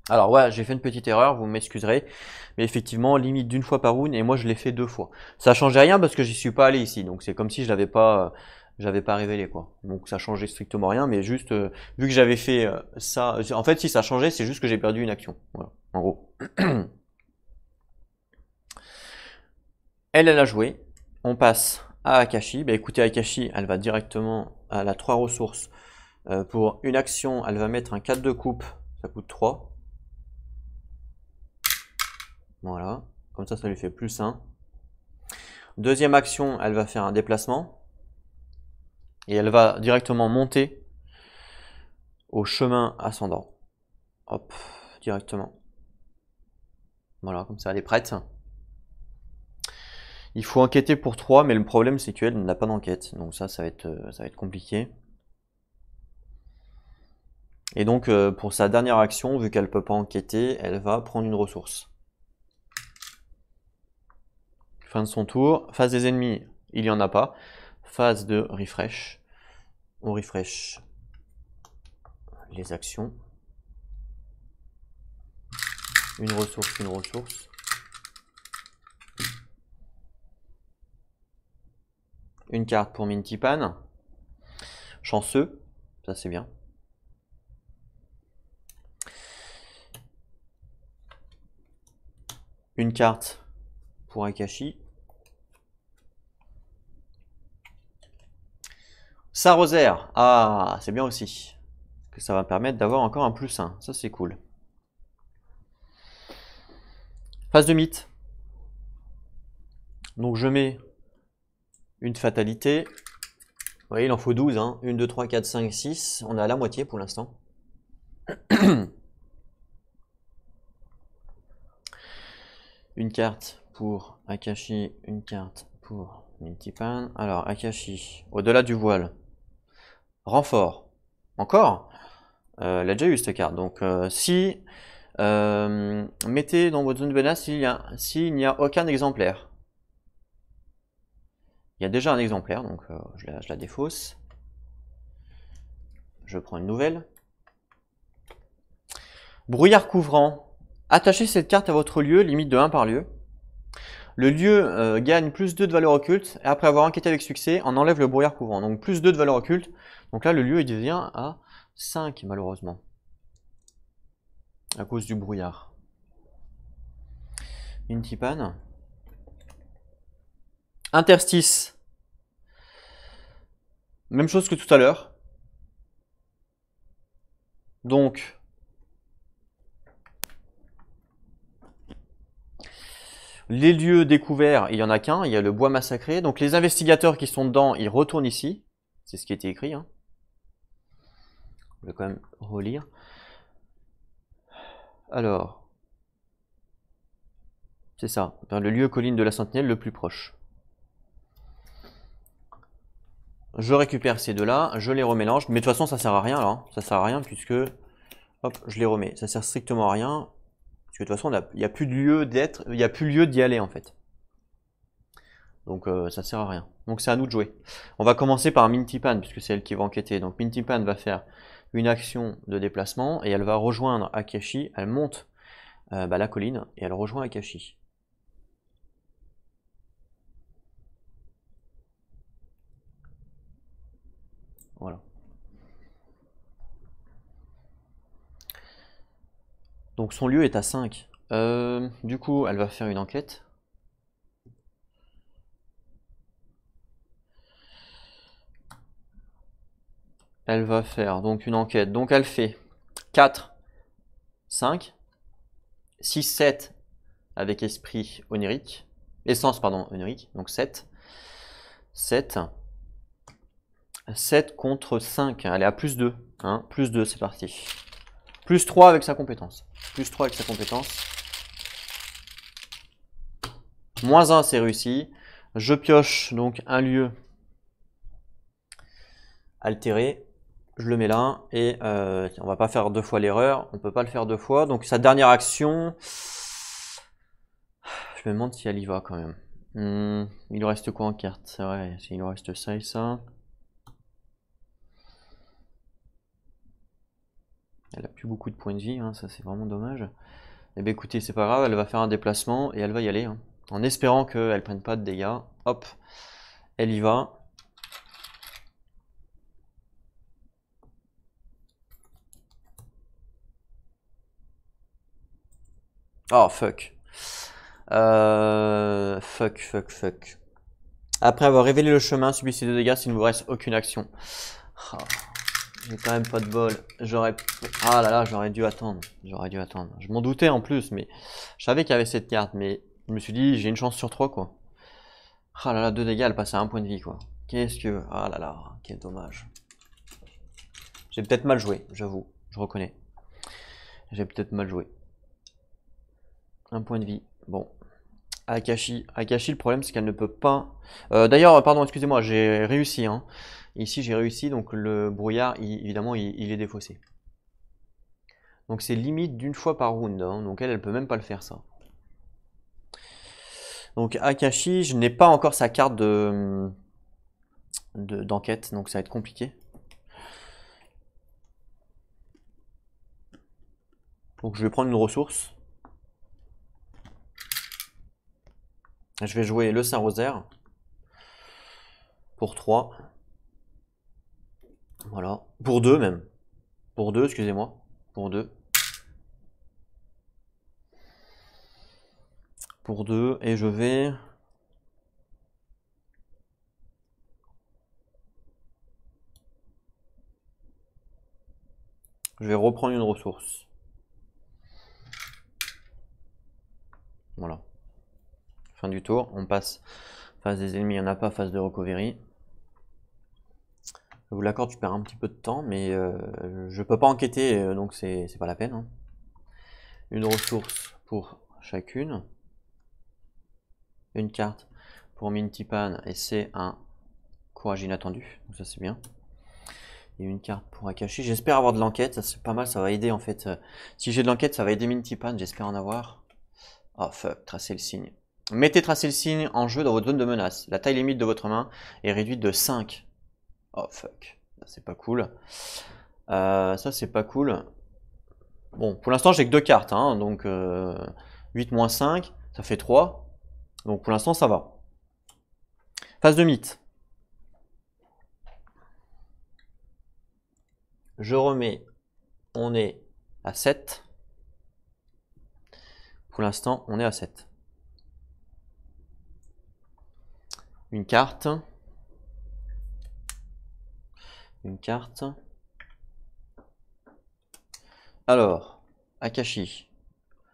Alors ouais, j'ai fait une petite erreur, vous m'excuserez, mais effectivement, limite d'une fois par round et moi je l'ai fait 2 fois. Ça changeait rien parce que j'y suis pas allé ici, donc c'est comme si je l'avais pas, j'avais pas révélé quoi. Donc ça changeait strictement rien, mais juste vu que j'avais fait ça, en fait si ça changeait, c'est juste que j'ai perdu une action. Voilà, en gros. Elle a joué. On passe à Akashi. Bah, écoutez, Akashi, elle va directement à la 3 ressources. Pour une action, elle va mettre un 4 de coupe. Ça coûte 3. Voilà. Comme ça lui fait plus 1. Deuxième action, elle va faire un déplacement. Et elle va directement monter au chemin ascendant. Hop, directement. Voilà, comme ça, elle est prête. Il faut enquêter pour 3, mais le problème c'est qu'elle n'a pas d'enquête. Donc ça va être compliqué. Et donc pour sa dernière action, vu qu'elle ne peut pas enquêter, elle va prendre une ressource. Fin de son tour. Phase des ennemis, il n'y en a pas. Phase de refresh. On refresh les actions. Une ressource, une ressource. Une carte pour Mintypan. Chanceux, ça c'est bien. Une carte pour Akashi. Saint-Rosaire, ah c'est bien aussi. Que ça va permettre d'avoir encore un plus 1, ça c'est cool. Phase de mythe. Donc je mets une fatalité. Vous voyez, il en faut 12. Hein. 1, 2, 3, 4, 5, 6. On est à la moitié pour l'instant. Une carte pour Akashi, une carte pour Mintypan. Alors, Akashi, au-delà du voile. Renfort. Encore elle a déjà eu cette carte. Donc, si mettez dans votre zone de menace s'il n'y a aucun exemplaire. Il y a déjà un exemplaire, donc je la défausse. Je prends une nouvelle. Brouillard couvrant. Attachez cette carte à votre lieu, limite de 1 par lieu. Le lieu gagne plus 2 de valeur occulte, et après avoir enquêté avec succès, on enlève le brouillard couvrant. Donc plus 2 de valeur occulte. Donc là, le lieu il devient à 5 malheureusement. À cause du brouillard. Mintypan. Interstice. Même chose que tout à l'heure. Donc, les lieux découverts, il n'y en a qu'un, il y a le bois massacré. Donc les investigateurs qui sont dedans, ils retournent ici. C'est ce qui était écrit. Hein. Je vais quand même relire. Alors, c'est ça, vers le lieu colline de la Sentinelle le plus proche. Je récupère ces deux-là, je les remélange. Mais de toute façon, ça sert à rien là. Hein. Ça sert à rien puisque, hop, je les remets. Ça sert strictement à rien. Parce que de toute façon, il n'y a plus de lieu d'être, il n'y a plus lieu d'y aller en fait. Donc ça sert à rien. Donc c'est à nous de jouer. On va commencer par Mintypan puisque c'est elle qui va enquêter. Donc Mintypan va faire une action de déplacement et elle va rejoindre Akashi. Elle monte la colline et elle rejoint Akashi. Voilà. Donc son lieu est à 5. Du coup, elle va faire une enquête. Elle va faire donc une enquête. Donc elle fait 4, 5, 6, 7 avec esprit onirique. Essence, pardon, onirique. Donc 7. 7. 7 contre 5. Elle est à plus 2. Hein, plus 2, c'est parti. Plus 3 avec sa compétence. Plus 3 avec sa compétence. Moins 1, c'est réussi. Je pioche donc un lieu altéré. Je le mets là. Et on va pas faire 2 fois l'erreur. On peut pas le faire 2 fois. Donc sa dernière action... Je me demande si elle y va quand même. Il lui reste quoi en carte? C'est vrai, il lui reste ça et ça. Elle a plus beaucoup de points de vie, hein, ça c'est vraiment dommage. Eh bien écoutez, c'est pas grave, elle va faire un déplacement et elle va y aller. Hein. En espérant qu'elle prenne pas de dégâts. Hop, elle y va. Oh fuck. Fuck. Après avoir révélé le chemin, subissez 2 dégâts s'il ne vous reste aucune action. Oh, j'ai quand même pas de bol. Ah là là, j'aurais dû attendre. Je m'en doutais en plus, mais je savais qu'il y avait cette carte, mais je me suis dit, j'ai une chance sur 3 quoi. Ah là là, 2 dégâts, elle passe à 1 point de vie quoi. Qu'est-ce que... Ah là là, quel dommage. J'ai peut-être mal joué, j'avoue, je reconnais. J'ai peut-être mal joué. 1 point de vie, bon. Akashi, le problème c'est qu'elle ne peut pas... D'ailleurs, pardon, excusez-moi, j'ai réussi. Hein. Ici j'ai réussi, donc le brouillard, évidemment, il est défaussé. Donc c'est limite d'une fois par round, hein. Donc elle peut même pas le faire ça. Donc Akashi, je n'ai pas encore sa carte d'enquête, donc ça va être compliqué. Donc je vais prendre une ressource. Je vais jouer le Saint-Rosaire. Pour 3. Voilà. Pour 2 même. Pour 2, excusez-moi. Pour 2. Pour 2. Et je vais... Je vais reprendre une ressource. Voilà. Fin du tour. On passe phase des ennemis. Il n'y en a pas. Phase de recovery. Je vous l'accorde, je perds un petit peu de temps, mais je peux pas enquêter, donc c'est pas la peine. Hein. Une ressource pour chacune. Une carte pour Mintypan, et c'est un courage inattendu, donc ça c'est bien. Et une carte pour Akashi. J'espère avoir de l'enquête, ça c'est pas mal, ça va aider en fait. Si j'ai de l'enquête, ça va aider Mintypan, j'espère en avoir. Oh fuck, tracer le signe. Mettez tracer le signe en jeu dans votre zone de menace. La taille limite de votre main est réduite de 5. Oh fuck, c'est pas cool. Ça c'est pas cool. Bon, pour l'instant j'ai que 2 cartes, hein, donc 8 moins 5, ça fait 3. Donc pour l'instant ça va. Phase de mythe. Je remets, on est à 7. Pour l'instant on est à 7. Une carte. Une carte. Alors, Akashi.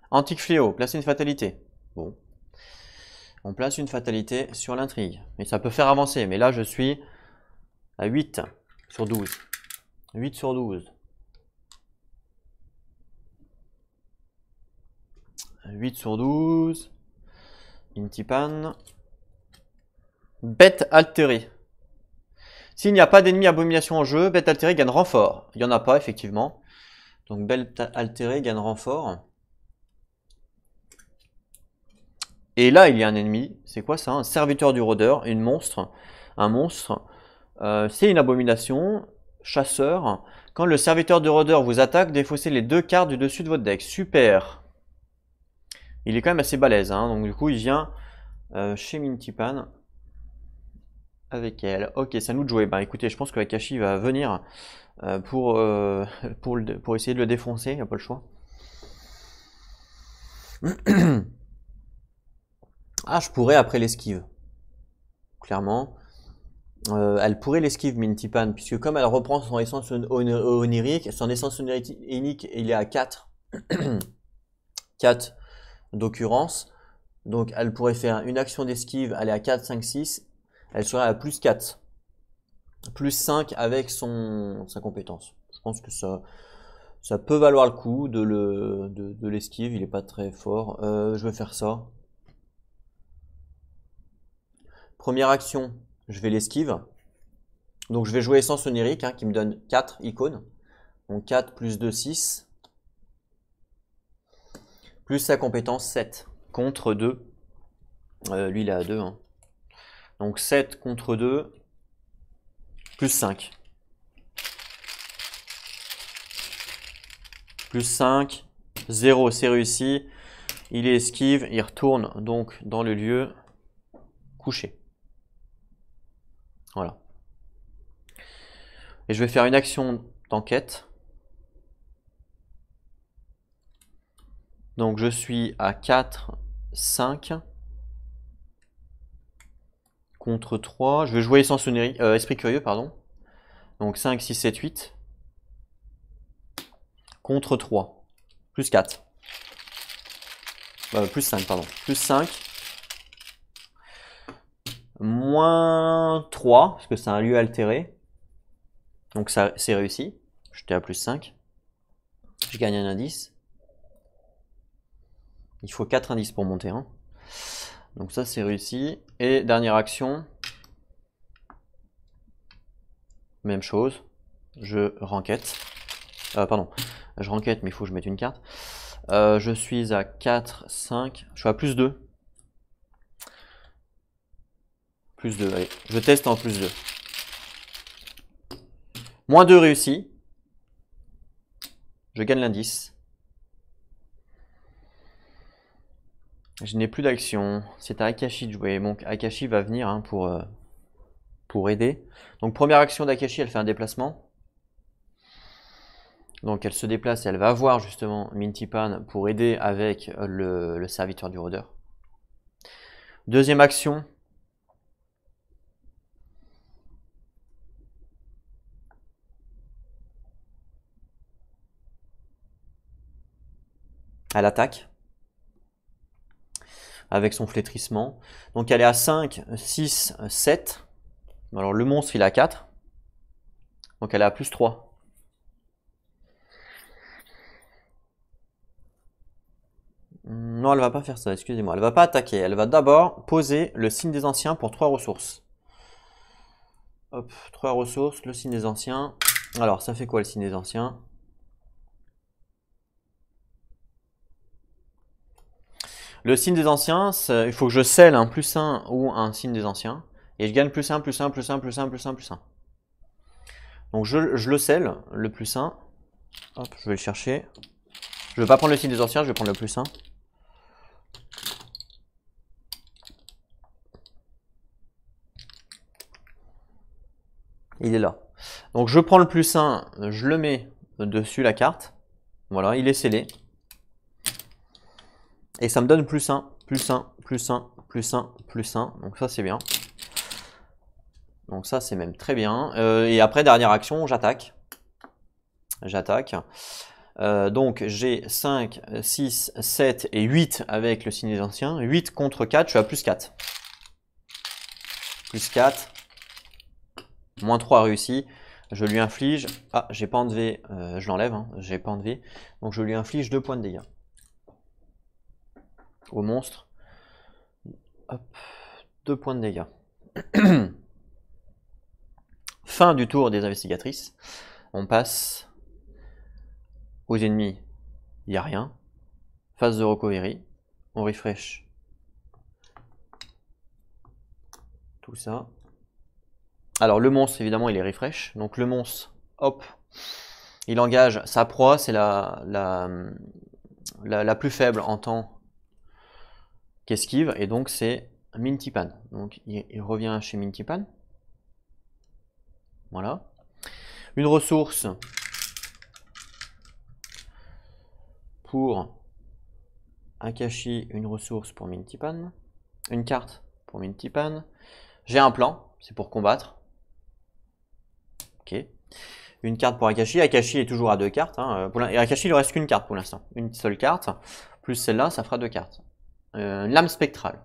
Antique fléau, placer une fatalité. Bon. On place une fatalité sur l'intrigue. Mais ça peut faire avancer. Mais là, je suis à 8 sur 12. 8 sur 12. 8 sur 12. Mintypan. Bête altérée. S'il n'y a pas d'ennemi abomination en jeu, bête altérée gagne renfort. Il n'y en a pas, effectivement. Donc, bête altérée gagne renfort. Et là, il y a un ennemi. C'est quoi ça? Un serviteur du rôdeur, une monstre. Un monstre. C'est une abomination. Chasseur. Quand le serviteur du rôdeur vous attaque, défaussez les 2 cartes du dessus de votre deck. Super. Il est quand même assez balèze. Hein. Donc du coup, il vient chez Mintypan. avec elle. Ok, c'est à nous de jouer. Bah écoutez, je pense que Akashi va venir pour essayer de le défoncer, il n'y a pas le choix. Ah, je pourrais après l'esquive. Clairement. Elle pourrait l'esquive Mintipan, puisque comme elle reprend son essence onirique, son essence onirique il est à 4. 4 d'occurrence. Donc elle pourrait faire une action d'esquive, elle est à 4, 5, 6. Elle serait à plus 4. Plus 5 avec sa compétence. Je pense que ça peut valoir le coup de l'esquive, il est pas très fort. Je vais faire ça. Première action, je vais l'esquive. Donc je vais jouer essence onirique qui me donne 4 icônes. Donc 4 plus 2, 6. Plus sa compétence 7 contre 2. Lui il est à 2. Hein. Donc 7 contre 2. Plus 5. Plus 5. 0, c'est réussi. Il est esquive, il retourne donc dans le lieu couché. Voilà. Et je vais faire une action d'enquête. Donc je suis à 4, 5 contre 3. Je vais jouer essence onirique, esprit curieux, pardon. Donc 5, 6, 7, 8 contre 3. Plus 4. Plus 5, pardon. Plus 5. Moins 3, parce que c'est un lieu altéré. Donc ça c'est réussi. J'étais à plus 5. Je gagne un indice. Il faut 4 indices pour monter. Hein. Donc ça c'est réussi. Et dernière action. Même chose. Je renquête. Pardon. Je renquête mais il faut que je mette une carte. Je suis à 4, 5. Je suis à plus 2. Plus 2, allez. Je teste en plus 2. Moins 2 réussi. Je gagne l'indice. Je n'ai plus d'action. C'est à Akashi de jouer. Donc Akashi va venir hein, pour aider. Donc première action d'Akashi, elle fait un déplacement. Donc elle se déplace et elle va voir justement Mintipan pour aider avec le serviteur du rôdeur. Deuxième action. Elle attaque. Avec son flétrissement. Donc elle est à 5, 6, 7. Alors le monstre il est à 4. Donc elle est à plus 3. Non, elle va pas faire ça, excusez-moi. Elle va pas attaquer. Elle va d'abord poser le signe des anciens pour 3 ressources. Hop, 3 ressources, le signe des anciens. Alors ça fait quoi le signe des anciens? Le signe des anciens, il faut que je scelle un plus 1 ou un signe des anciens. Et je gagne plus 1, plus 1, plus 1, plus 1, plus 1, plus 1. Donc je le scelle, le plus 1. Hop, je vais le chercher. Je ne vais pas prendre le signe des anciens, je vais prendre le plus 1. Il est là. Donc je prends le plus 1, je le mets dessus la carte. Voilà, il est scellé. Et ça me donne plus 1, plus 1, plus 1, plus 1, plus 1. Donc ça c'est bien. Donc ça c'est même très bien. Et après, dernière action, j'attaque. J'attaque. Donc j'ai 5, 6, 7 et 8 avec le signe des anciens. 8 contre 4, je suis à plus 4. Plus 4. Moins 3 réussi. Je lui inflige. Ah, j'ai pas enlevé. Je l'enlève. Hein, j'ai pas enlevé. Donc je lui inflige 2 points de dégâts. Au monstre. Hop. 2 points de dégâts. Fin du tour des investigatrices. On passe aux ennemis. Il n'y a rien. Phase de recovery. On refresh. Tout ça. Alors le monstre, évidemment, il est refresh. Donc le monstre, hop, il engage sa proie, c'est la plus faible en temps qu'esquive, et donc c'est Mintipan. Donc il revient chez Mintipan. Voilà. Une ressource pour Akashi, une ressource pour Mintypan. Une carte pour Mintypan. J'ai un plan, c'est pour combattre. Ok. Une carte pour Akashi. Akashi est toujours à 2 cartes. Hein. Et Akashi, il ne reste qu'une carte pour l'instant. Une seule carte. Plus celle-là, ça fera 2 cartes. Une lame spectrale.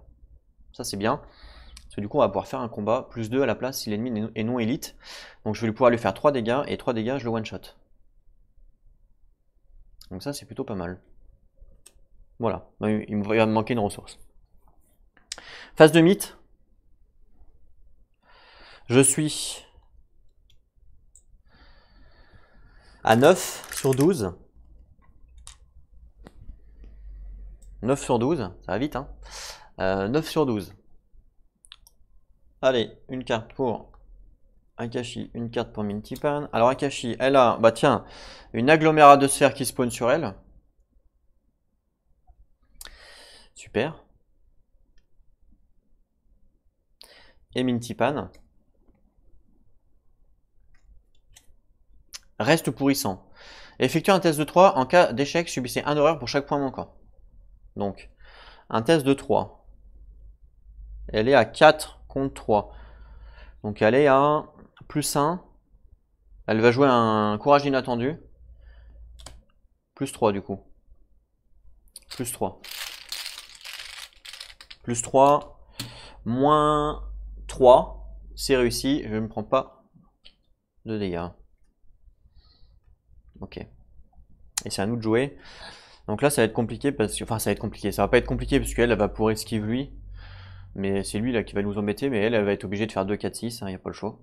Ça, c'est bien. Parce que du coup, on va pouvoir faire un combat. Plus 2 à la place si l'ennemi est non élite. Donc, je vais pouvoir lui faire 3 dégâts. Et 3 dégâts, je le one-shot. Donc ça, c'est plutôt pas mal. Voilà. Il va me manquer une ressource. Phase de mythe. Je suis à 9 sur 12. 9 sur 12, ça va vite, hein. 9 sur 12. Allez, une carte pour Akashi, une carte pour Mintypan. Alors Akashi, elle a, bah tiens, une agglomérat de sphères qui spawn sur elle. Super. Et Mintypan. Reste pourrissant. Effectuez un test de 3. En cas d'échec, subissez 1 erreur pour chaque point manquant. Donc, un test de 3. Elle est à 4 contre 3. Donc elle est à plus 1. Elle va jouer un courage inattendu. Plus 3 du coup. Plus 3. Plus 3. Moins 3. C'est réussi. Je ne prends pas de dégâts. Ok. Et c'est à nous de jouer. Donc là, ça va être compliqué parce que. Enfin, ça va être compliqué. Ça va pas être compliqué parce qu'elle va pouvoir esquive lui. Mais c'est lui là qui va nous embêter. Mais elle va être obligée de faire 2, 4, 6. Il n'y a pas le choix.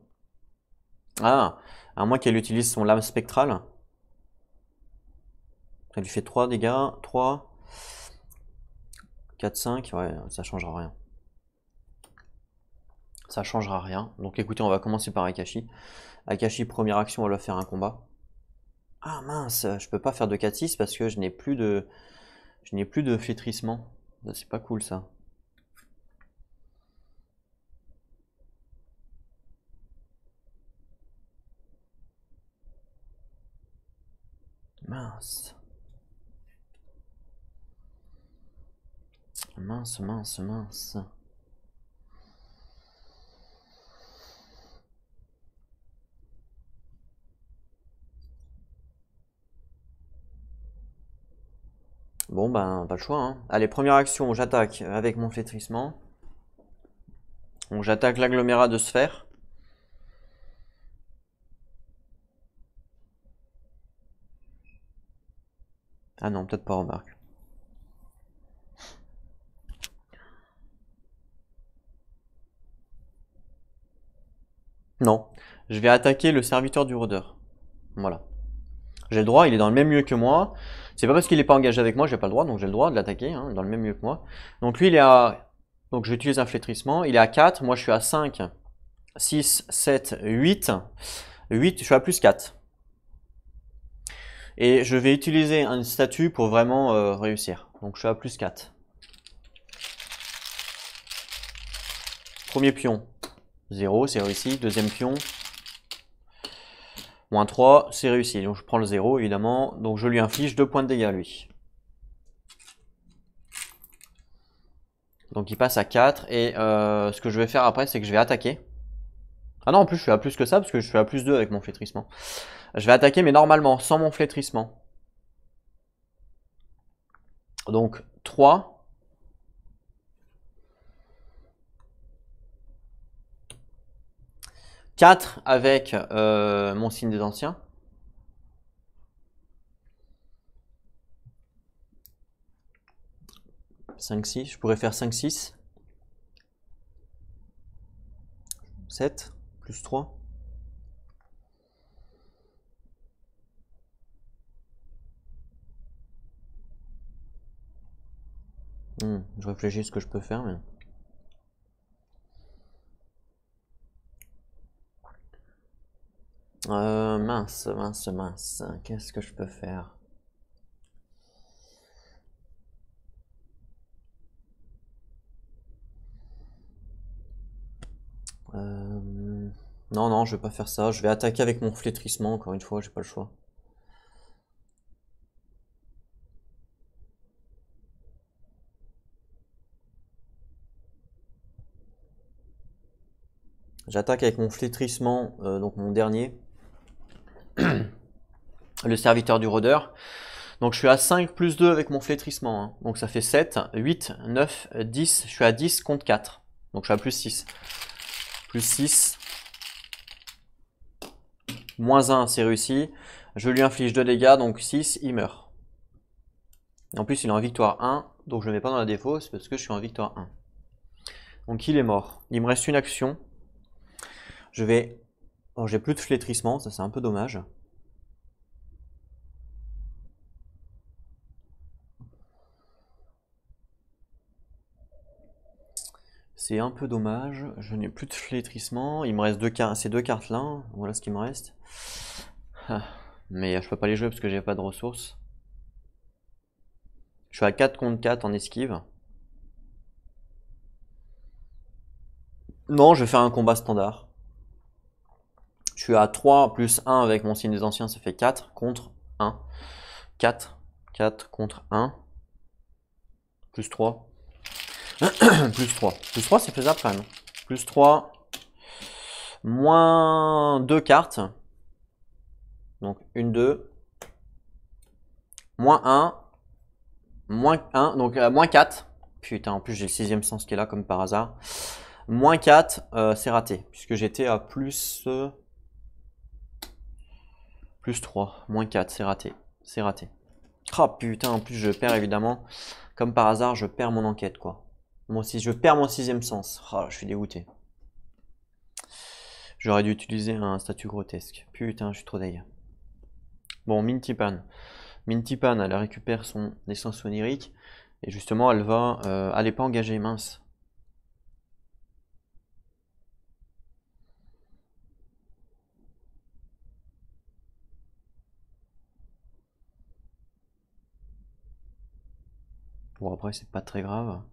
Ah, à moins qu'elle utilise son lame spectrale. Ça lui fait 3 dégâts. 3. 4, 5. Ouais, ça changera rien. Ça changera rien. Donc écoutez, on va commencer par Akashi. Akashi, première action, elle va faire un combat. Ah mince, je peux pas faire de 4-6 parce que je n'ai plus de flétrissement. C'est pas cool ça. Mince. Mince, mince, mince. Bon ben, pas le choix, hein. Allez, première action, j'attaque avec mon flétrissement. Donc j'attaque l'agglomérat de sphères. Ah non, peut-être pas, remarque. Non, je vais attaquer le serviteur du rôdeur. Voilà. J'ai le droit, il est dans le même lieu que moi. C'est pas parce qu'il n'est pas engagé avec moi, j'ai pas le droit, donc j'ai le droit de l'attaquer, hein, dans le même lieu que moi. Donc lui, il est à... Donc j'utilise un flétrissement, il est à 4, moi je suis à 5, 6, 7, 8. 8, je suis à plus 4. Et je vais utiliser un statut pour vraiment réussir. Donc je suis à plus 4. Premier pion, 0, c'est réussi. Deuxième pion, moins 3, c'est réussi. Donc je prends le 0 évidemment. Donc je lui inflige 2 points de dégâts lui. Donc il passe à 4. Et ce que je vais faire après, c'est que je vais attaquer. Ah non, en plus je suis à plus que ça, parce que je suis à plus 2 avec mon flétrissement. Je vais attaquer, mais normalement, sans mon flétrissement. Donc 3. 4 avec mon signe des anciens. 5, 6. Je pourrais faire 5, 6. 7, plus 3. Je réfléchis à ce que je peux faire, mais... mince, mince, mince. Qu'est-ce que je peux faire? Non, non, je vais pas faire ça. Je vais attaquer avec mon flétrissement, encore une fois, j'ai pas le choix. J'attaque avec mon flétrissement, donc mon dernier. Le serviteur du rôdeur. Donc je suis à 5 plus 2 avec mon flétrissement. Hein. Donc ça fait 7, 8, 9, 10. Je suis à 10 contre 4. Donc je suis à plus 6. Plus 6. Moins 1, c'est réussi. Je lui inflige 2 dégâts, donc 6, il meurt. Et en plus, il est en victoire 1, donc je ne le mets pas dans la défausse parce que je suis en victoire 1. Donc il est mort. Il me reste une action. Je vais... Oh, j'ai plus de flétrissement, ça c'est un peu dommage. C'est un peu dommage, je n'ai plus de flétrissement. Il me reste ces deux cartes là, voilà ce qu'il me reste. Mais je peux pas les jouer parce que j'ai pas de ressources. Je suis à 4 contre 4 en esquive. Non, je vais faire un combat standard. Je suis à 3 plus 1 avec mon signe des anciens, ça fait 4 contre 1. 4, 4 contre 1. Plus 3. Plus 3. Plus 3, c'est faisable quand même. Plus 3. Moins 2 cartes. Donc 1, 2. Moins 1. Moins 1. Donc moins 4. Putain, en plus j'ai le 6ème sens qui est là comme par hasard. Moins 4, c'est raté. Puisque j'étais à plus... plus 3. Moins 4, c'est raté. C'est raté. Oh putain, en plus je perds évidemment. Comme par hasard, je perds mon enquête quoi. Moi aussi, je perds mon 6ème sens. Oh, je suis dégoûté. J'aurais dû utiliser un statut grotesque. Putain, je suis trop deg. Bon, Minty-Pan. Minty-Pan, elle récupère son essence onirique. Et justement, elle va... elle n'est pas engagée, mince. Bon, après, c'est pas très grave.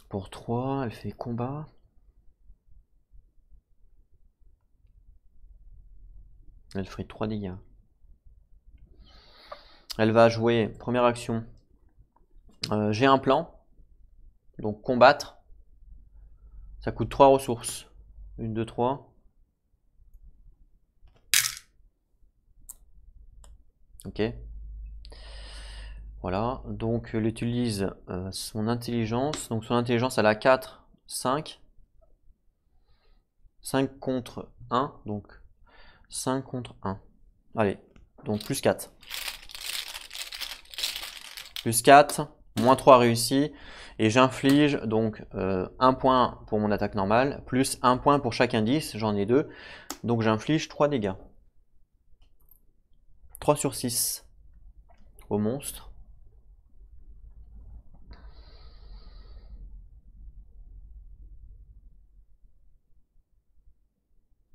Pour 3, elle fait combat. Elle ferait 3 dégâts. Elle va jouer, première action. J'ai un plan. Donc combattre. Ça coûte 3 ressources. 1, 2, 3. Ok. Voilà. Donc elle utilise son intelligence. Donc son intelligence, elle a 4, 5. 5 contre 1. Donc 5 contre 1. Allez. Donc plus 4. Plus 4. Moins 3 réussi. Et j'inflige donc 1 point pour mon attaque normale, plus 1 point pour chaque indice, j'en ai 2. Donc j'inflige 3 dégâts. 3 sur 6 au monstre.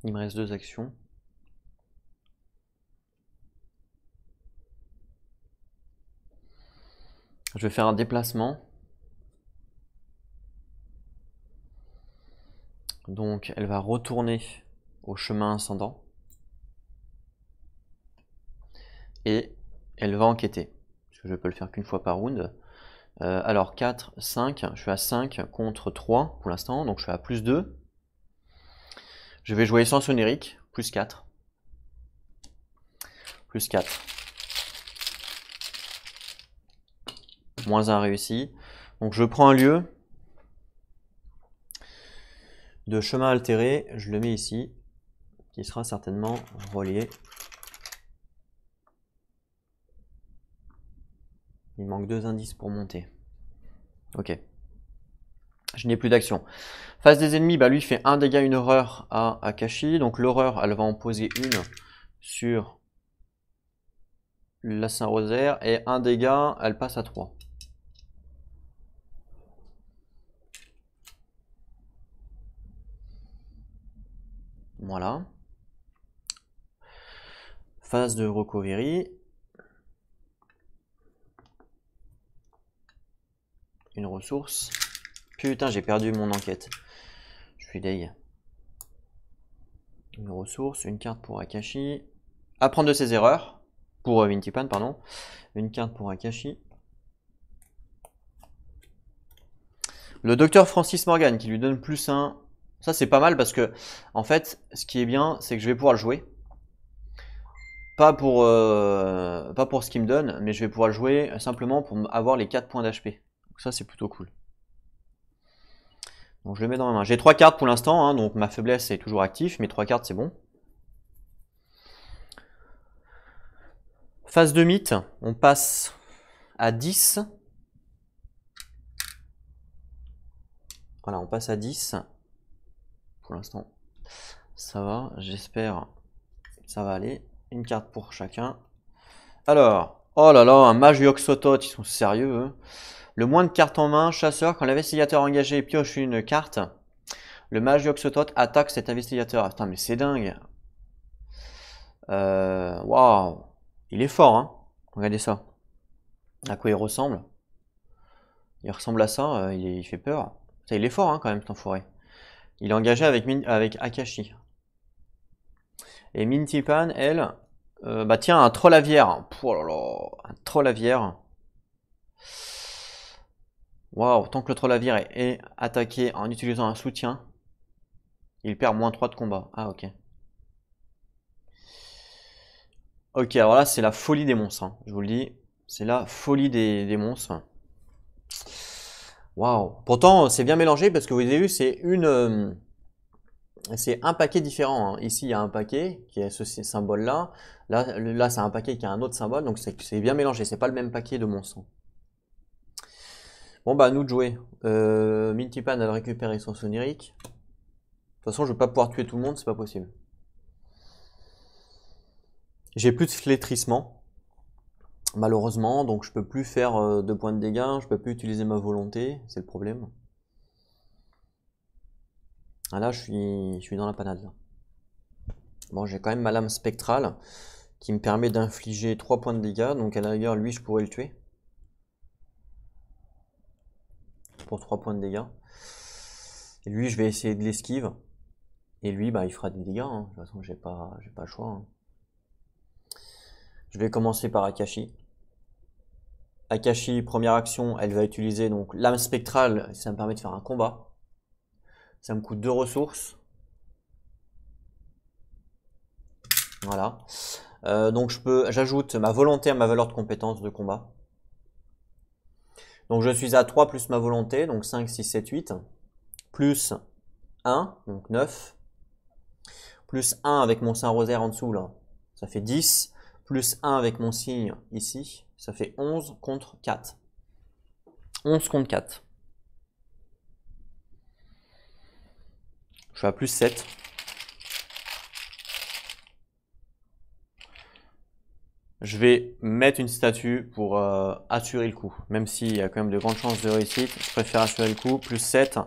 Il me reste 2 actions. Je vais faire un déplacement. Donc elle va retourner au chemin ascendant. Et elle va enquêter. Parce que je peux le faire qu'une fois par round. Alors 4, 5. Je suis à 5 contre 3 pour l'instant. Donc je suis à plus 2. Je vais jouer sans onirique. Plus 4. Plus 4. Moins 1 réussi. Donc je prends un lieu de chemin altéré. Je le mets ici. Qui sera certainement relié. Il manque 2 indices pour monter. Ok. Je n'ai plus d'action. Face des ennemis, bah lui fait 1 dégât, une horreur à Akashi. Donc l'horreur, elle va en poser une sur la Saint-Rosaire. Et 1 dégât, elle passe à 3. Voilà. Phase de recovery. Une ressource. Putain, j'ai perdu mon enquête. Je suis deg. Une ressource, une carte pour Akashi. Apprendre de ses erreurs. Pour Mintypan, pardon. Une carte pour Akashi. Le docteur Francis Morgan qui lui donne +1. Ça c'est pas mal parce que, en fait, ce qui est bien, c'est que je vais pouvoir le jouer. Pas pour ce qu'il me donne, mais je vais pouvoir le jouer simplement pour avoir les 4 points d'HP. Donc ça c'est plutôt cool. Donc je le mets dans ma main. J'ai 3 cartes pour l'instant, hein, donc ma faiblesse est toujours active, mais 3 cartes c'est bon. Phase de mythe, on passe à 10. Voilà, on passe à 10. Pour l'instant, ça va, j'espère que ça va aller. Une carte pour chacun. Alors, oh là là, un mage Yogg-Sothoth, ils sont sérieux, eux. Le moins de cartes en main, chasseur, quand l'investigateur engagé pioche une carte, le mage Yogg-Sothoth attaque cet investigateur. Putain, mais c'est dingue. Waouh, il est fort, hein. Regardez ça. À quoi il ressemble? Il ressemble à ça, il fait peur. Ça, il est fort, hein, quand même, cet enfoiré. Il est engagé avec Akashi. Et Mintypan, elle, bah tiens, un troll aviaire. Oh là là, un troll aviaire. Waouh, tant que le troll aviaire est attaqué en utilisant un soutien, il perd -3 de combat. Ah, ok. Ok, alors là, c'est la folie des monstres, hein, je vous le dis. C'est la folie des monstres. Waouh. Pourtant, c'est bien mélangé parce que vous avez vu, c'est un paquet différent, hein. Ici, il y a un paquet qui a ce symbole-là. Là c'est un paquet qui a un autre symbole. Donc, c'est bien mélangé. C'est pas le même paquet de monstres. Bon, bah, à nous de jouer. Mintypan a récupéré son sonérique. De toute façon, je vais pas pouvoir tuer tout le monde. C'est pas possible. J'ai plus de flétrissement. Malheureusement. Donc, je peux plus faire de points de dégâts. Je peux plus utiliser ma volonté. C'est le problème. Ah là, je suis dans la panade. Là. Bon, j'ai quand même ma lame spectrale qui me permet d'infliger 3 points de dégâts. Donc à la rigueur, lui, je pourrais le tuer. Pour 3 points de dégâts. Et lui, je vais essayer de l'esquive. Et lui, bah, il fera des dégâts. Hein. De toute façon, j'ai pas le choix. Hein. Je vais commencer par Akashi. Akashi, première action, elle va utiliser donc lame spectrale. Ça me permet de faire un combat. Ça me coûte 2 ressources. Voilà. Donc j'ajoute ma volonté à ma valeur de compétence de combat. Donc je suis à 3 plus ma volonté, donc 5, 6, 7, 8. Plus 1, donc 9. Plus 1 avec mon Saint-Rosaire en dessous, là, ça fait 10. Plus 1 avec mon signe ici, ça fait 11 contre 4. 11 contre 4. Je suis à plus 7. Je vais mettre une statue pour assurer le coup. Même s'il y a quand même de grandes chances de réussite, je préfère assurer le coup. Plus 7.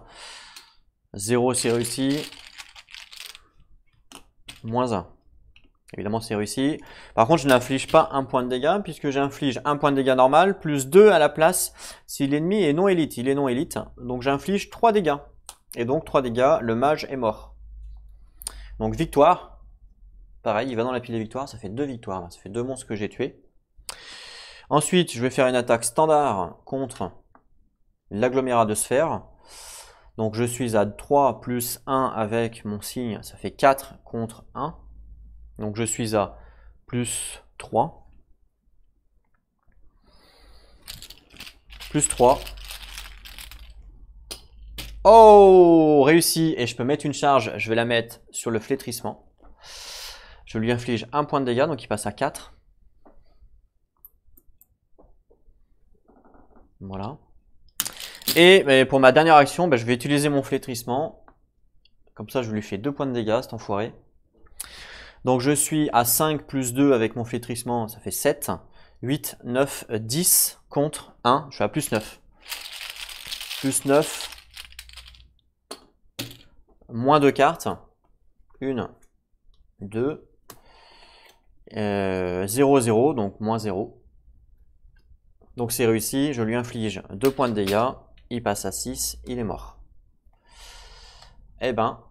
0 c'est réussi. Moins 1. Évidemment c'est réussi. Par contre je n'inflige pas un point de dégâts puisque j'inflige un point de dégâts normal plus 2 à la place si l'ennemi est non élite. Il est non élite. Donc j'inflige 3 dégâts. Et donc 3 dégâts, le mage est mort. Donc victoire. Pareil, il va dans la pile des victoires, ça fait 2 victoires. Là. Ça fait 2 monstres que j'ai tués. Ensuite, je vais faire une attaque standard contre l'agglomérat de sphères. Donc je suis à 3 plus 1 avec mon signe, ça fait 4 contre 1. Donc je suis à plus 3. Plus 3. Oh, réussi. Et je peux mettre une charge, je vais la mettre sur le flétrissement. Je lui inflige un point de dégâts, donc il passe à 4. Voilà. Et pour ma dernière action, je vais utiliser mon flétrissement. Comme ça, je lui fais 2 points de dégâts, cet enfoiré. Donc je suis à 5 plus 2 avec mon flétrissement, ça fait 7. 8, 9, 10 contre 1. Je suis à plus 9. Plus 9. Moins 2 cartes. 1, 2. 0, 0, donc moins 0. Donc c'est réussi, je lui inflige 2 points de dégâts. Il passe à 6, il est mort. Eh ben,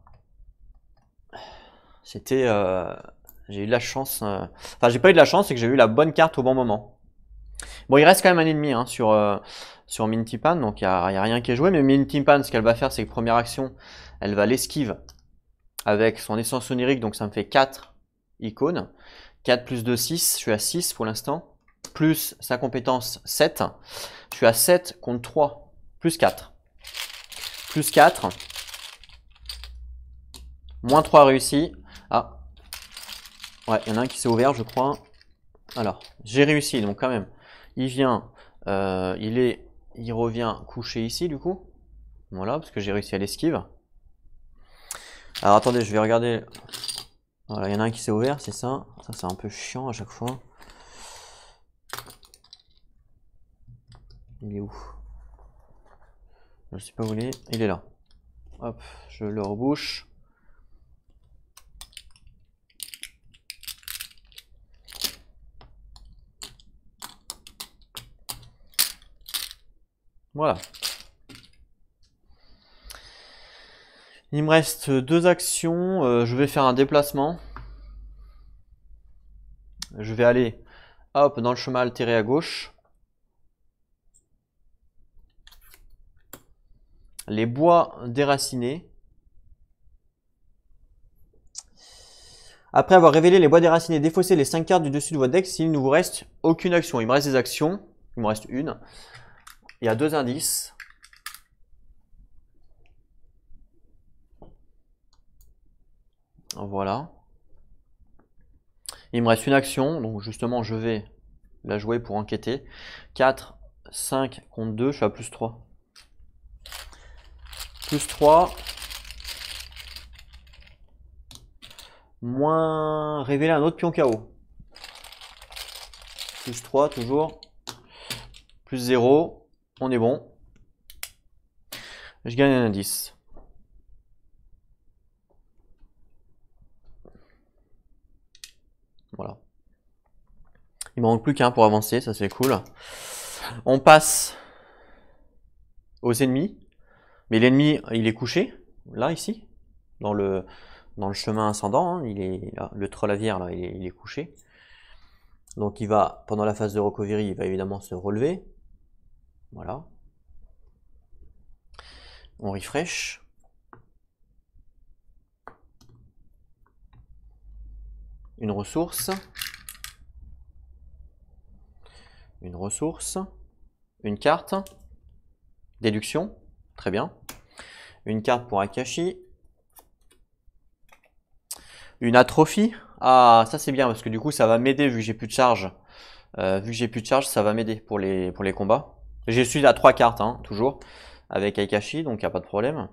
C'était... j'ai eu de la chance. Enfin, j'ai pas eu de la chance, c'est que j'ai eu la bonne carte au bon moment. Bon, il reste quand même un ennemi hein, sur Minty-Pan, donc il n'y a rien qui est joué. Mais Minty-Pan, ce qu'elle va faire, c'est que première action, elle va l'esquive avec son essence onirique, donc ça me fait 4 icônes. 4 plus 2, 6, je suis à 6 pour l'instant. Plus sa compétence 7, je suis à 7 contre 3, plus 4. Plus 4, moins 3 réussi. Ah, ouais, il y en a un qui s'est ouvert, je crois. Alors, j'ai réussi, donc quand même. Il vient, il revient coucher ici, du coup. Voilà, parce que j'ai réussi à l'esquive. Alors, attendez, je vais regarder. Voilà, il y en a un qui s'est ouvert, c'est ça. Ça, c'est un peu chiant à chaque fois. Il est où? Je sais pas où il est. Il est là. Hop, je le rebouche. Voilà. Il me reste 2 actions. Je vais faire un déplacement. Je vais aller hop, dans le chemin altéré à gauche. Les bois déracinés. Après avoir révélé les bois déracinés, défaussez les 5 cartes du dessus de votre deck s'il ne vous reste aucune action. Il me reste des actions. Il me reste une. Il y a 2 indices. Voilà. Il me reste une action. Donc justement, je vais la jouer pour enquêter. 4, 5 contre 2. Je suis à plus 3. Plus 3. Moins révéler un autre pion KO. Plus 3 toujours. Plus 0. On est bon. Je gagne un indice. Voilà. Il me manque plus qu'un pour avancer, ça c'est cool. On passe aux ennemis. Mais l'ennemi, il est couché, là, ici, dans le chemin ascendant. Hein, il est là, le troll-aviaire, là, il est couché. Donc il va, pendant la phase de recovery, il va évidemment se relever. Voilà. On refresh. Une ressource. Une ressource. Une carte. Déduction. Très bien. Une carte pour Akashi. Une atrophie. Ah, ça c'est bien parce que du coup ça va m'aider vu que j'ai plus de charge. Vu que j'ai plus de charge, ça va m'aider pour les combats. J'ai suis à 3 cartes, hein, toujours. Avec Akashi, donc il n'y a pas de problème.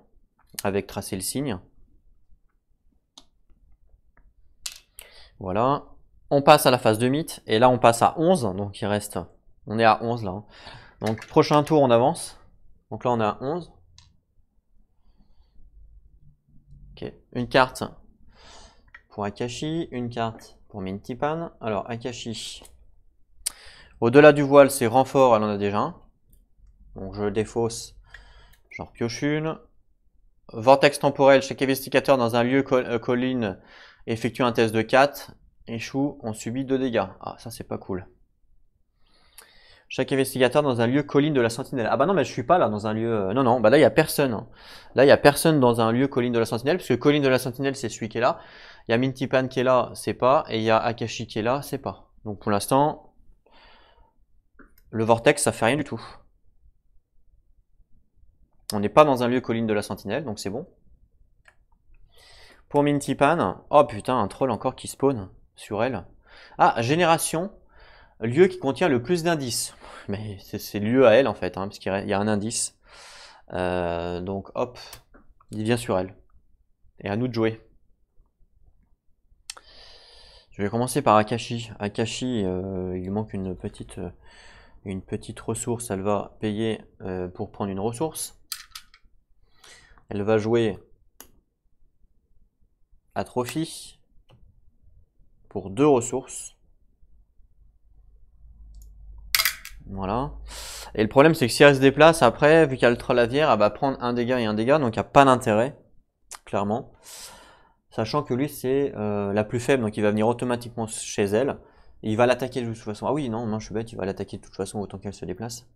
Avec tracer le signe. Voilà. On passe à la phase de mythe. Et là on passe à 11. Donc il reste. On est à 11 là. Hein. Donc prochain tour on avance. Donc là on est à 11. Ok. Une carte pour Akashi. Une carte pour Minty-Pan. Alors Akashi. Au-delà du voile, c'est renfort, elle en a déjà un. Donc je le défausse. J'en repioche une. Vortex temporel, chaque investigateur dans un lieu colline effectue un test de 4. Échoue, on subit 2 dégâts. Ah, ça c'est pas cool. Chaque investigateur dans un lieu colline de la sentinelle. Ah bah non, mais je suis pas là dans un lieu... Non, non, bah là il n'y a personne. Là il n'y a personne dans un lieu colline de la sentinelle, parce que colline de la sentinelle c'est celui qui est là. Il y a Minty-Pan qui est là, c'est pas. Et il y a Akashi qui est là, c'est pas. Donc pour l'instant, le vortex ça fait rien du tout. On n'est pas dans un lieu colline de la sentinelle, donc c'est bon. Pour Minty-Pan, oh putain, un troll encore qui spawn sur elle. Ah, génération, lieu qui contient le plus d'indices. Mais c'est lieu à elle en fait, hein, parce qu'il y a un indice. Donc hop, il vient sur elle. Et à nous de jouer. Je vais commencer par Akashi. Akashi, il lui manque une petite ressource. Elle va payer pour prendre une ressource. Elle va jouer Atrophie pour 2 ressources. Voilà. Et le problème, c'est que si elle se déplace après, vu qu'il y a le troll-aviaire, elle va prendre un dégât et un dégât, donc il n'y a pas d'intérêt, clairement. Sachant que lui, c'est la plus faible, donc il va venir automatiquement chez elle. Et il va l'attaquer de toute façon. Ah oui, non, je suis bête, il va l'attaquer de toute façon autant qu'elle se déplace.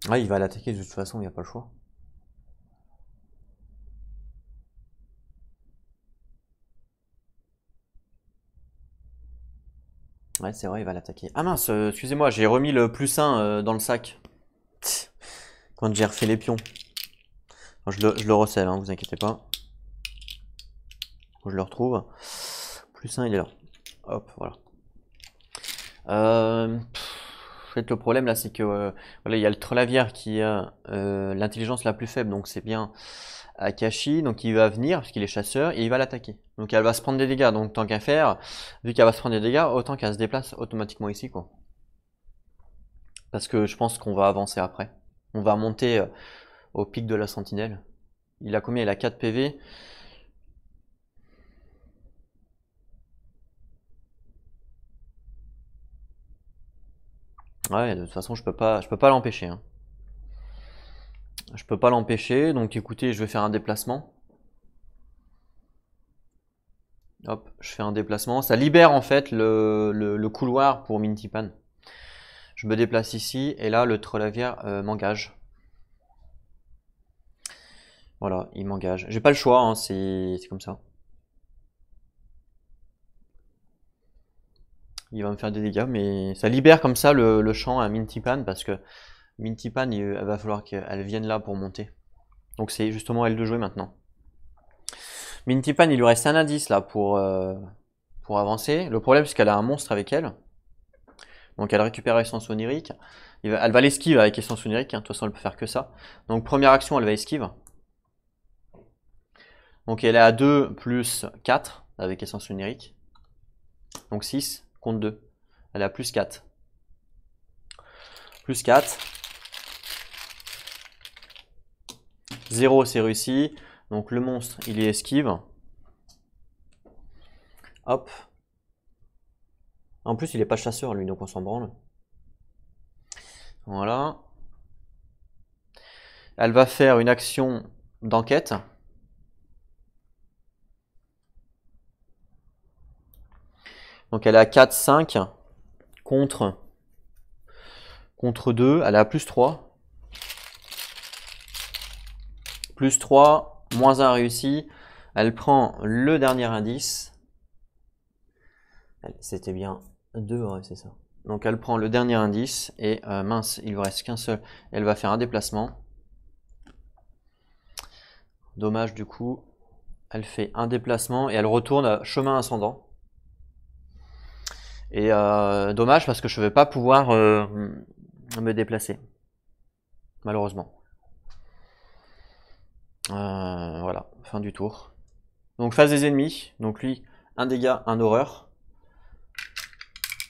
Ah, il va l'attaquer de toute façon, il n'y a pas le choix. Ouais, c'est vrai, il va l'attaquer. Ah mince, excusez-moi, j'ai remis le +1 dans le sac. Quand j'ai refait les pions. Je le recèle, hein, vous inquiétez pas. Faut que je le retrouve. +1, il est là. Hop, voilà. En fait, le problème là, c'est que voilà, il y a le Trolavière qui a l'intelligence la plus faible, donc c'est bien Akashi, donc il va venir parce qu'il est chasseur et il va l'attaquer. Donc elle va se prendre des dégâts, donc tant qu'à faire, vu qu'elle va se prendre des dégâts, autant qu'elle se déplace automatiquement ici, quoi. Parce que je pense qu'on va avancer après. On va monter au pic de la sentinelle. Il a combien? Il a 4 PV. Ouais, de toute façon, je peux pas l'empêcher, hein. Je peux pas l'empêcher, donc écoutez, je vais faire un déplacement. Hop, je fais un déplacement. Ça libère en fait le couloir pour Mintypan. Je me déplace ici, et là, le Trolavière m'engage. Voilà, il m'engage. J'ai pas le choix, hein, c'est comme ça. Il va me faire des dégâts, mais ça libère comme ça le champ à Mintypan, parce que Mintypan, il va falloir qu'elle vienne là pour monter. Donc c'est justement à elle de jouer maintenant. Mintypan, il lui reste un indice là pour avancer. Le problème, c'est qu'elle a un monstre avec elle. Donc elle récupère essence onirique. Elle va l'esquive avec essence onirique, hein. De toute façon, elle peut faire que ça. Donc première action, elle va esquive. Donc elle est à 2 plus 4 avec essence onirique. Donc 6 contre 2. Elle est à plus 4. Plus 4. 0, c'est réussi. Donc le monstre, il est esquive. Hop. En plus, il est pas chasseur, lui, donc on s'en branle. Voilà. Elle va faire une action d'enquête. Donc elle est à 4, 5 contre 2. Elle est à plus 3. Plus 3, moins 1 réussi. Elle prend le dernier indice. C'était bien 2, ouais, c'est ça. Donc elle prend le dernier indice et mince, il ne reste qu'un seul. Elle va faire un déplacement. Dommage du coup. Elle fait un déplacement et elle retourne à chemin ascendant. Et dommage parce que je ne vais pas pouvoir me déplacer. Malheureusement. Voilà, fin du tour. Donc phase des ennemis. Donc lui, un dégât, un horreur.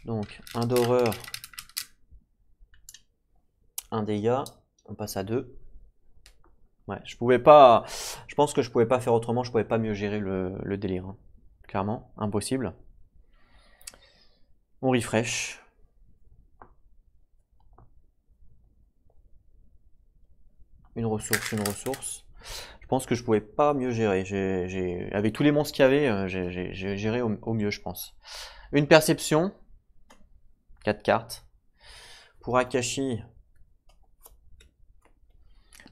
Donc un d'horreur, un dégât. On passe à 2. Ouais, je pense que je pouvais pas faire autrement, je pouvais pas mieux gérer le délire, hein. Clairement, impossible. On refresh. Une ressource, une ressource. Je pense que je pouvais pas mieux gérer. Avec tous les monstres qu'il y avait, j'ai géré au mieux, je pense. Une perception. 4 cartes. Pour Akashi.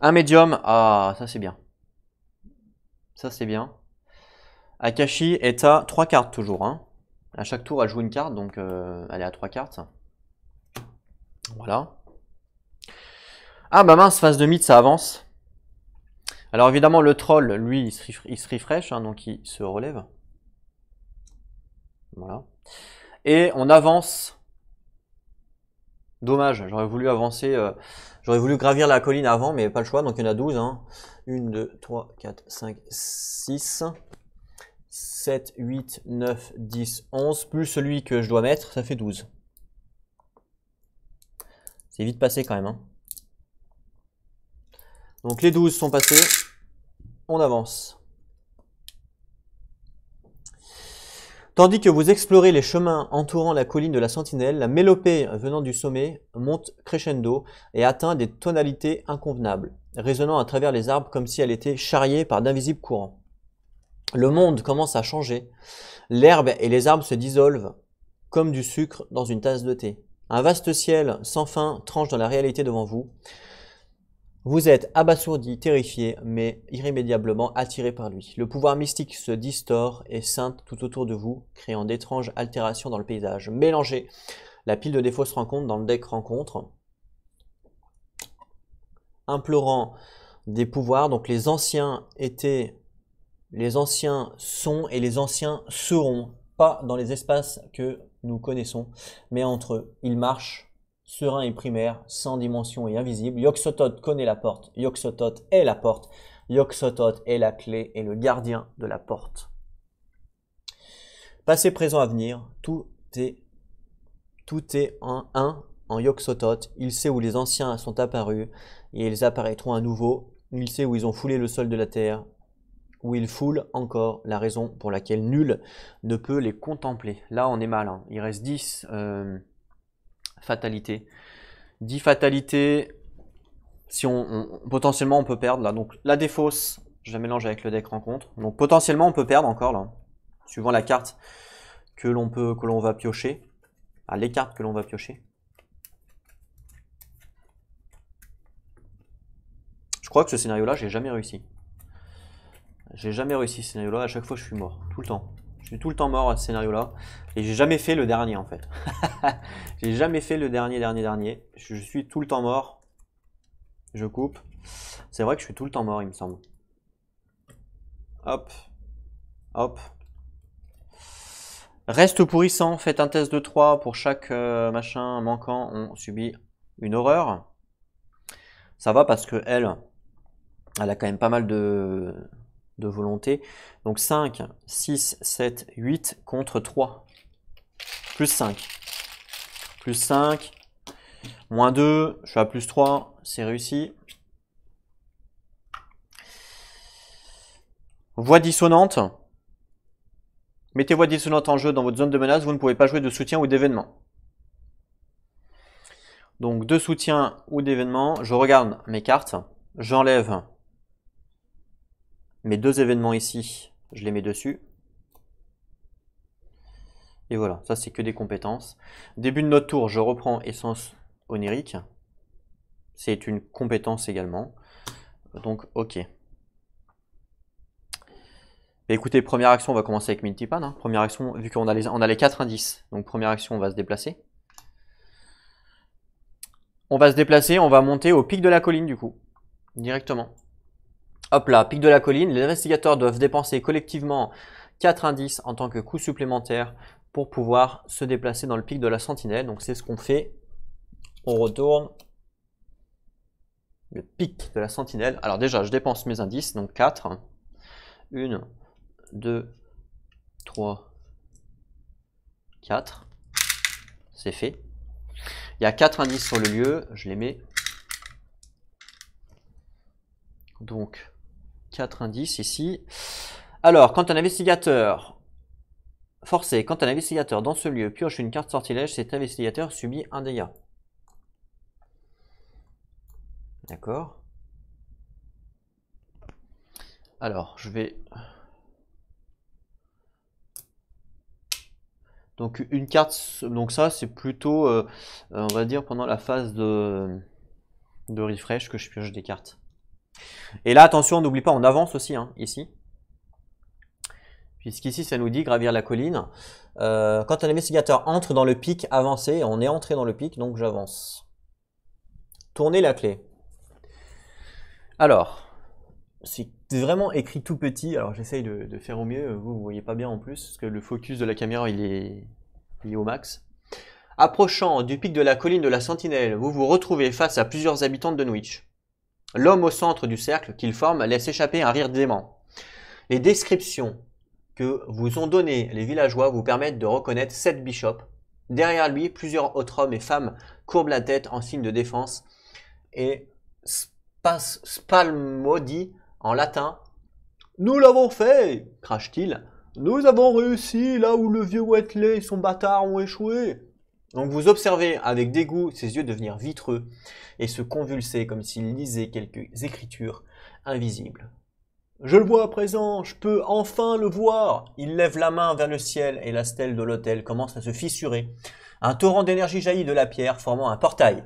Un médium. Ah, ça c'est bien. Ça c'est bien. Akashi est à 3 cartes toujours, hein. À chaque tour, elle joue une carte, donc elle est à 3 cartes. Voilà. Ah bah mince, phase de mythe, ça avance. Alors évidemment, le troll, lui, il se refresh, hein, donc il se relève. Voilà. Et on avance. Dommage, j'aurais voulu avancer, j'aurais voulu gravir la colline avant, mais pas le choix, donc il y en a 12. Hein. 1, 2, 3, 4, 5, 6, 7, 8, 9, 10, 11, plus celui que je dois mettre, ça fait 12. C'est vite passé quand même, hein. Donc les 12 sont passés, on avance. Tandis que vous explorez les chemins entourant la colline de la Sentinelle, la mélopée venant du sommet monte crescendo et atteint des tonalités inconvenables. résonnant à travers les arbres comme si elle était charriée par d'invisibles courants. Le monde commence à changer. L'herbe et les arbres se dissolvent comme du sucre dans une tasse de thé. Un vaste ciel sans fin tranche dans la réalité devant vous. Vous êtes abasourdi, terrifié, mais irrémédiablement attiré par lui. Le pouvoir mystique se distord et scintille tout autour de vous, créant d'étranges altérations dans le paysage. Mélangez la pile de défauts se rencontre dans le deck rencontre, implorant des pouvoirs. Donc les anciens sont et les anciens seront, pas dans les espaces que nous connaissons, mais entre eux. Ils marchent, serein et primaire, sans dimension et invisible. Yog-Sothoth connaît la porte, Yog-Sothoth est la porte, Yog-Sothoth est la clé et le gardien de la porte. Passé, présent, avenir, tout est en Yog-Sothoth. Il sait où les anciens sont apparus et ils apparaîtront à nouveau. Il sait où ils ont foulé le sol de la terre, où ils foulent encore, la raison pour laquelle nul ne peut les contempler. Là, on est mal, hein. Il reste 10 fatalités. 10 fatalités, si potentiellement on peut perdre là. Donc la défausse, je la mélange avec le deck rencontre. Donc potentiellement on peut perdre encore là, suivant la carte que l'on va piocher. Ah, les cartes que l'on va piocher. Je crois que ce scénario-là, j'ai jamais réussi. J'ai jamais réussi ce scénario-là. À chaque fois, je suis mort. Tout le temps. Je suis tout le temps mort à ce scénario-là. Et j'ai jamais fait le dernier, en fait. J'ai jamais fait le dernier. Je suis tout le temps mort. Je coupe. C'est vrai que je suis tout le temps mort, il me semble. Hop. Hop. Reste pourrissant. Faites un test de 3 pour chaque machin manquant. On subit une horreur. Ça va parce que elle a quand même pas mal de volonté. Donc 5, 6, 7, 8 contre 3. Plus 5. Plus 5. Moins 2. Je suis à plus 3. C'est réussi. Voix dissonante. Mettez voix dissonante en jeu dans votre zone de menace. Vous ne pouvez pas jouer de soutien ou d'événement. Donc de soutien ou d'événement. Je regarde mes cartes. J'enlève mes 2 événements ici. Je les mets dessus. Et voilà, ça c'est que des compétences. Début de notre tour, je reprends essence onirique. C'est une compétence également. Donc ok. Et écoutez, première action, on va commencer avec Mintipan. Hein. Première action, vu qu'on a les 4 indices. Donc première action, on va se déplacer. On va se déplacer, on va monter au pic de la colline du coup. Directement. Hop là, pic de la colline. Les investigateurs doivent dépenser collectivement 4 indices en tant que coût supplémentaire pour pouvoir se déplacer dans le pic de la sentinelle. Donc c'est ce qu'on fait. On retourne. Le pic de la sentinelle. Alors déjà, je dépense mes indices. Donc 4. 1, 2, 3, 4. C'est fait. Il y a 4 indices sur le lieu. Je les mets. Donc 4 indices ici. Alors, quand un investigateur forcé, quand un investigateur dans ce lieu pioche une carte sortilège, cet investigateur subit un dégât. D'accord. Alors, je vais... Donc une carte, donc ça c'est plutôt, on va dire pendant la phase de refresh que je pioche des cartes. Et là attention, n'oublie pas, on avance aussi, hein, ici. Puisqu'ici ça nous dit gravir la colline. Quand un investigateur entre dans le pic, avancer, on est entré dans le pic, donc j'avance. Tournez la clé. Alors, c'est vraiment écrit tout petit, alors j'essaye de faire au mieux, vous voyez pas bien en plus, parce que le focus de la caméra il est au max. Approchant du pic de la colline de la Sentinelle, vous vous retrouvez face à plusieurs habitants de Dunwich. L'homme au centre du cercle qu'il forme laisse échapper un rire dément. Les descriptions que vous ont données les villageois vous permettent de reconnaître 7 bishops. Derrière lui, plusieurs autres hommes et femmes courbent la tête en signe de défense et spalmodient en latin. « Nous l'avons fait !» crache-t-il. « Nous avons réussi là où le vieux Wheatley et son bâtard ont échoué. Donc vous observez avec dégoût ses yeux devenir vitreux et se convulser comme s'il lisait quelques écritures invisibles. Je le vois à présent, je peux enfin le voir. Il lève la main vers le ciel et la stèle de l'autel commence à se fissurer. Un torrent d'énergie jaillit de la pierre, formant un portail.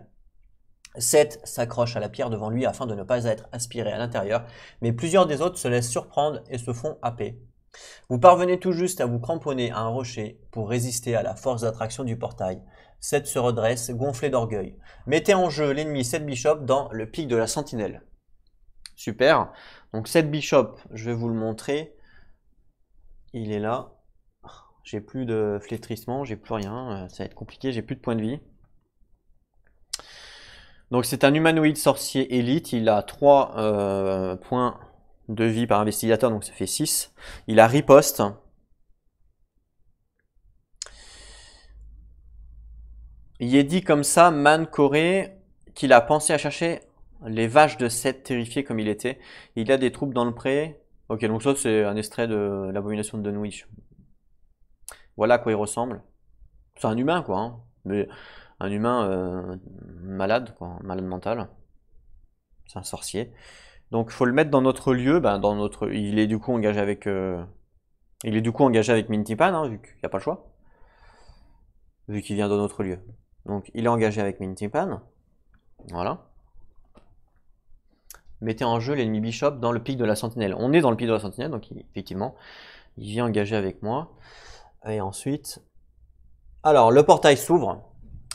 Seth s'accroche à la pierre devant lui afin de ne pas être aspiré à l'intérieur, mais plusieurs des autres se laissent surprendre et se font happer. Vous parvenez tout juste à vous cramponner à un rocher pour résister à la force d'attraction du portail. Seth se redresse, gonflé d'orgueil. Mettez en jeu l'ennemi Seth Bishop dans le pic de la sentinelle. Super. Donc Seth Bishop, je vais vous le montrer. Il est là. J'ai plus de flétrissement, j'ai plus rien. Ça va être compliqué, j'ai plus de points de vie. Donc c'est un humanoïde sorcier élite. Il a 3 points de vie par investigateur, donc ça fait 6. Il a riposte. Il est dit comme ça, Man Corée, qu'il a pensé à chercher les vaches de Seth terrifiées comme il était. Il y a des troupes dans le pré. Ok, donc ça c'est un extrait de l'abomination de Dunwich. Voilà à quoi il ressemble. C'est un humain quoi, hein. Mais un humain malade, quoi, malade mental. C'est un sorcier. Donc faut le mettre dans notre lieu, il est du coup engagé avec Minty Pan, hein, vu qu'il n'y a pas le choix. Vu qu'il vient de notre lieu. Donc il est engagé avec Minty Pan. Voilà. Mettez en jeu l'ennemi Bishop dans le pic de la sentinelle. On est dans le pic de la sentinelle, donc effectivement, il vient engager avec moi. Et ensuite, alors le portail s'ouvre.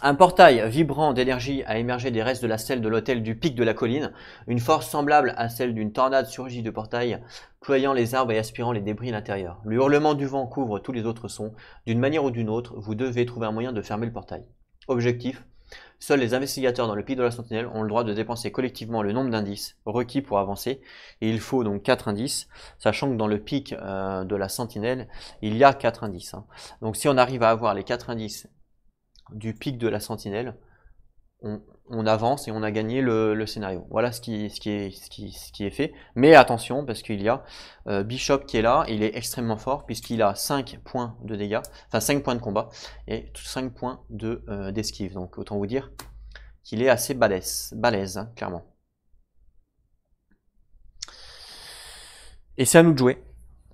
Un portail vibrant d'énergie a émergé des restes de la stèle de l'autel du pic de la colline. Une force semblable à celle d'une tornade surgit du portail, ployant les arbres et aspirant les débris à l'intérieur. Le hurlement du vent couvre tous les autres sons. D'une manière ou d'une autre, vous devez trouver un moyen de fermer le portail. Objectif: seuls les investigateurs dans le pic de la sentinelle ont le droit de dépenser collectivement le nombre d'indices requis pour avancer. Et il faut donc 4 indices, sachant que dans le pic de la sentinelle, il y a 4 indices. Hein. Donc si on arrive à avoir les 4 indices du pic de la sentinelle, on avance et on a gagné le scénario. Voilà ce qui est fait. Mais attention, parce qu'il y a Bishop qui est là, il est extrêmement fort puisqu'il a 5 points de dégâts, enfin 5 points de combat et 5 points d'esquive. Donc autant vous dire qu'il est assez balèze hein, clairement. Et c'est à nous de jouer.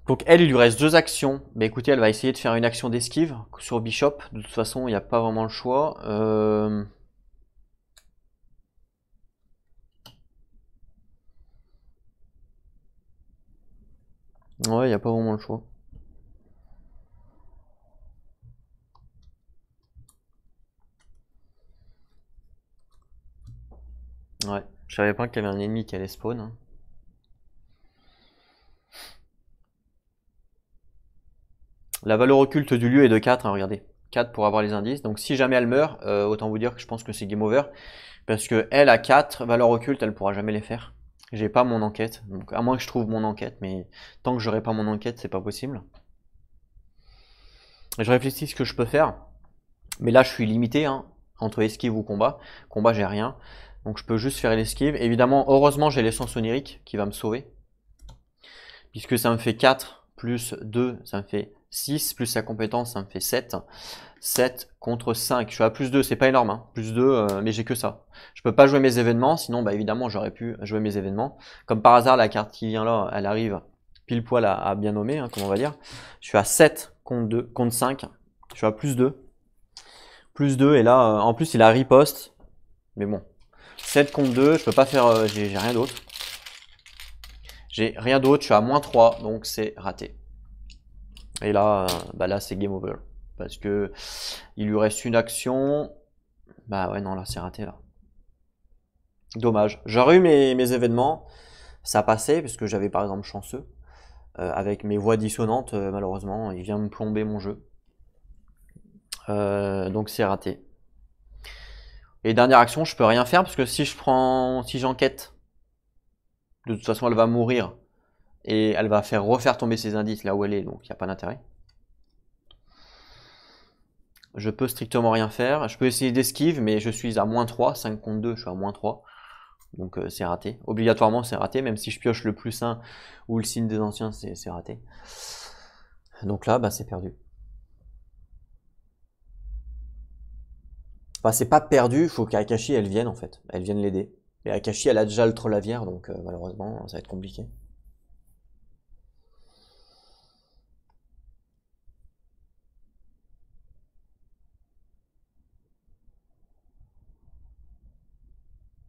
Donc elle, il lui reste 2 actions. Bah écoutez, elle va essayer de faire une action d'esquive sur Bishop. De toute façon, il n'y a pas vraiment le choix. Ouais, il n'y a pas vraiment le choix. Ouais, je savais pas qu'il y avait un ennemi qui allait spawn. Hein. La valeur occulte du lieu est de 4, hein, regardez. 4 pour avoir les indices. Donc si jamais elle meurt, autant vous dire que je pense que c'est game over. Parce que elle a 4 valeurs occultes, elle pourra jamais les faire. J'ai pas mon enquête. Donc à moins que je trouve mon enquête, mais tant que j'aurai pas mon enquête, c'est pas possible. Je réfléchis ce que je peux faire. Mais là je suis limité hein, entre esquive ou combat. Combat j'ai rien. Donc je peux juste faire l'esquive. Évidemment, heureusement j'ai l'essence onirique qui va me sauver. Puisque ça me fait 4 plus 2, ça me fait 6, plus sa compétence, ça me fait 7. 7 contre 5. Je suis à plus 2, c'est pas énorme. Hein. Plus 2, mais j'ai que ça. Je peux pas jouer mes événements, sinon bah, évidemment j'aurais pu jouer mes événements. Comme par hasard, la carte qui vient là, elle arrive pile poil à bien nommer, hein, comme on va dire. Je suis à 7 contre 5. Je suis à plus 2. Plus 2, et là, en plus il a riposte. Mais bon. 7 contre 2, je peux pas faire, j'ai rien d'autre. J'ai rien d'autre, je suis à moins 3, donc c'est raté. Et là, là c'est game over. Parce que il lui reste une action. Bah ouais, non, là c'est raté là. Dommage. J'aurais eu mes événements, ça passait, parce que j'avais par exemple chanceux. Avec mes voix dissonantes, malheureusement, il vient me plomber mon jeu. Donc c'est raté. Et dernière action, je peux rien faire, parce que si j'enquête, de toute façon elle va mourir. Et elle va faire refaire tomber ses indices là où elle est, donc il n'y a pas d'intérêt. Je peux strictement rien faire. Je peux essayer d'esquive, mais je suis à moins 3. 5 contre 2, je suis à moins 3. Donc c'est raté. Obligatoirement, c'est raté. Même si je pioche le plus 1 ou le signe des anciens, c'est raté. Donc là, c'est perdu. Enfin, c'est pas perdu, il faut qu'Akashi elle vienne en fait. Elle vienne l'aider. Et Akashi elle a déjà le troll lavière, donc malheureusement ça va être compliqué.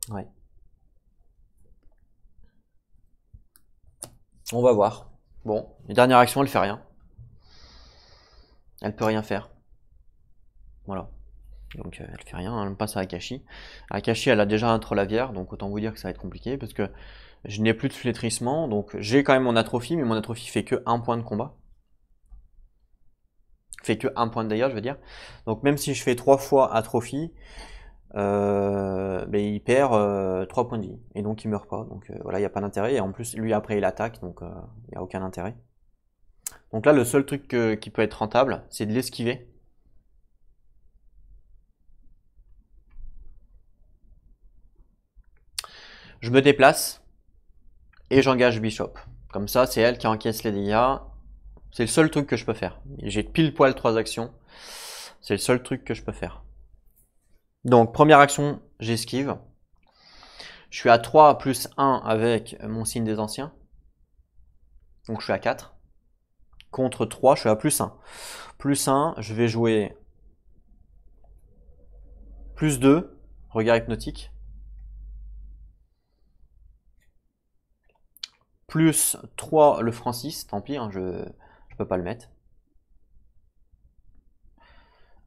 Ouais. On va voir. Bon, une dernière action, elle fait rien. Elle peut rien faire. Voilà. Donc elle fait rien, elle passe à Akashi. Akashi elle a déjà un troll lavière, donc autant vous dire que ça va être compliqué parce que je n'ai plus de flétrissement, donc j'ai quand même mon atrophie, mais mon atrophie fait que 1 point de combat. Fait que 1 point de dégâts, je veux dire. Donc même si je fais 3 fois atrophie, il perd 3 points de vie. Et donc il meurt pas. Donc voilà, il n'y a pas d'intérêt. Et en plus, lui après il attaque, donc il n'y a aucun intérêt. Donc là, le seul truc qui peut être rentable, c'est de l'esquiver. Je me déplace et j'engage Bishop. Comme ça, c'est elle qui encaisse les dégâts. C'est le seul truc que je peux faire. J'ai pile poil 3 actions. C'est le seul truc que je peux faire. Donc, première action, j'esquive. Je suis à 3 plus 1 avec mon signe des anciens. Donc, je suis à 4. Contre 3, je suis à plus 1. Plus 1, je vais jouer plus 2, regard hypnotique. Plus 3, le Francis, tant pis, hein, je peux pas le mettre.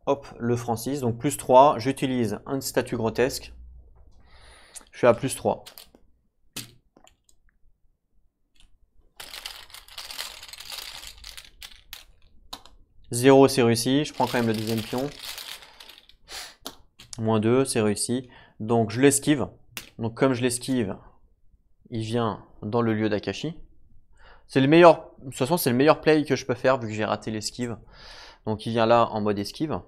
Hop, le Francis, donc plus 3, j'utilise une statue grotesque. Je suis à plus 3. Zéro, c'est réussi. Je prends quand même le deuxième pion. Moins 2, c'est réussi. Donc je l'esquive. Donc comme je l'esquive, il vient dans le lieu d'Akashi. C'est le meilleur, de toute façon c'est le meilleur play que je peux faire vu que j'ai raté l'esquive. Donc il vient là en mode esquive.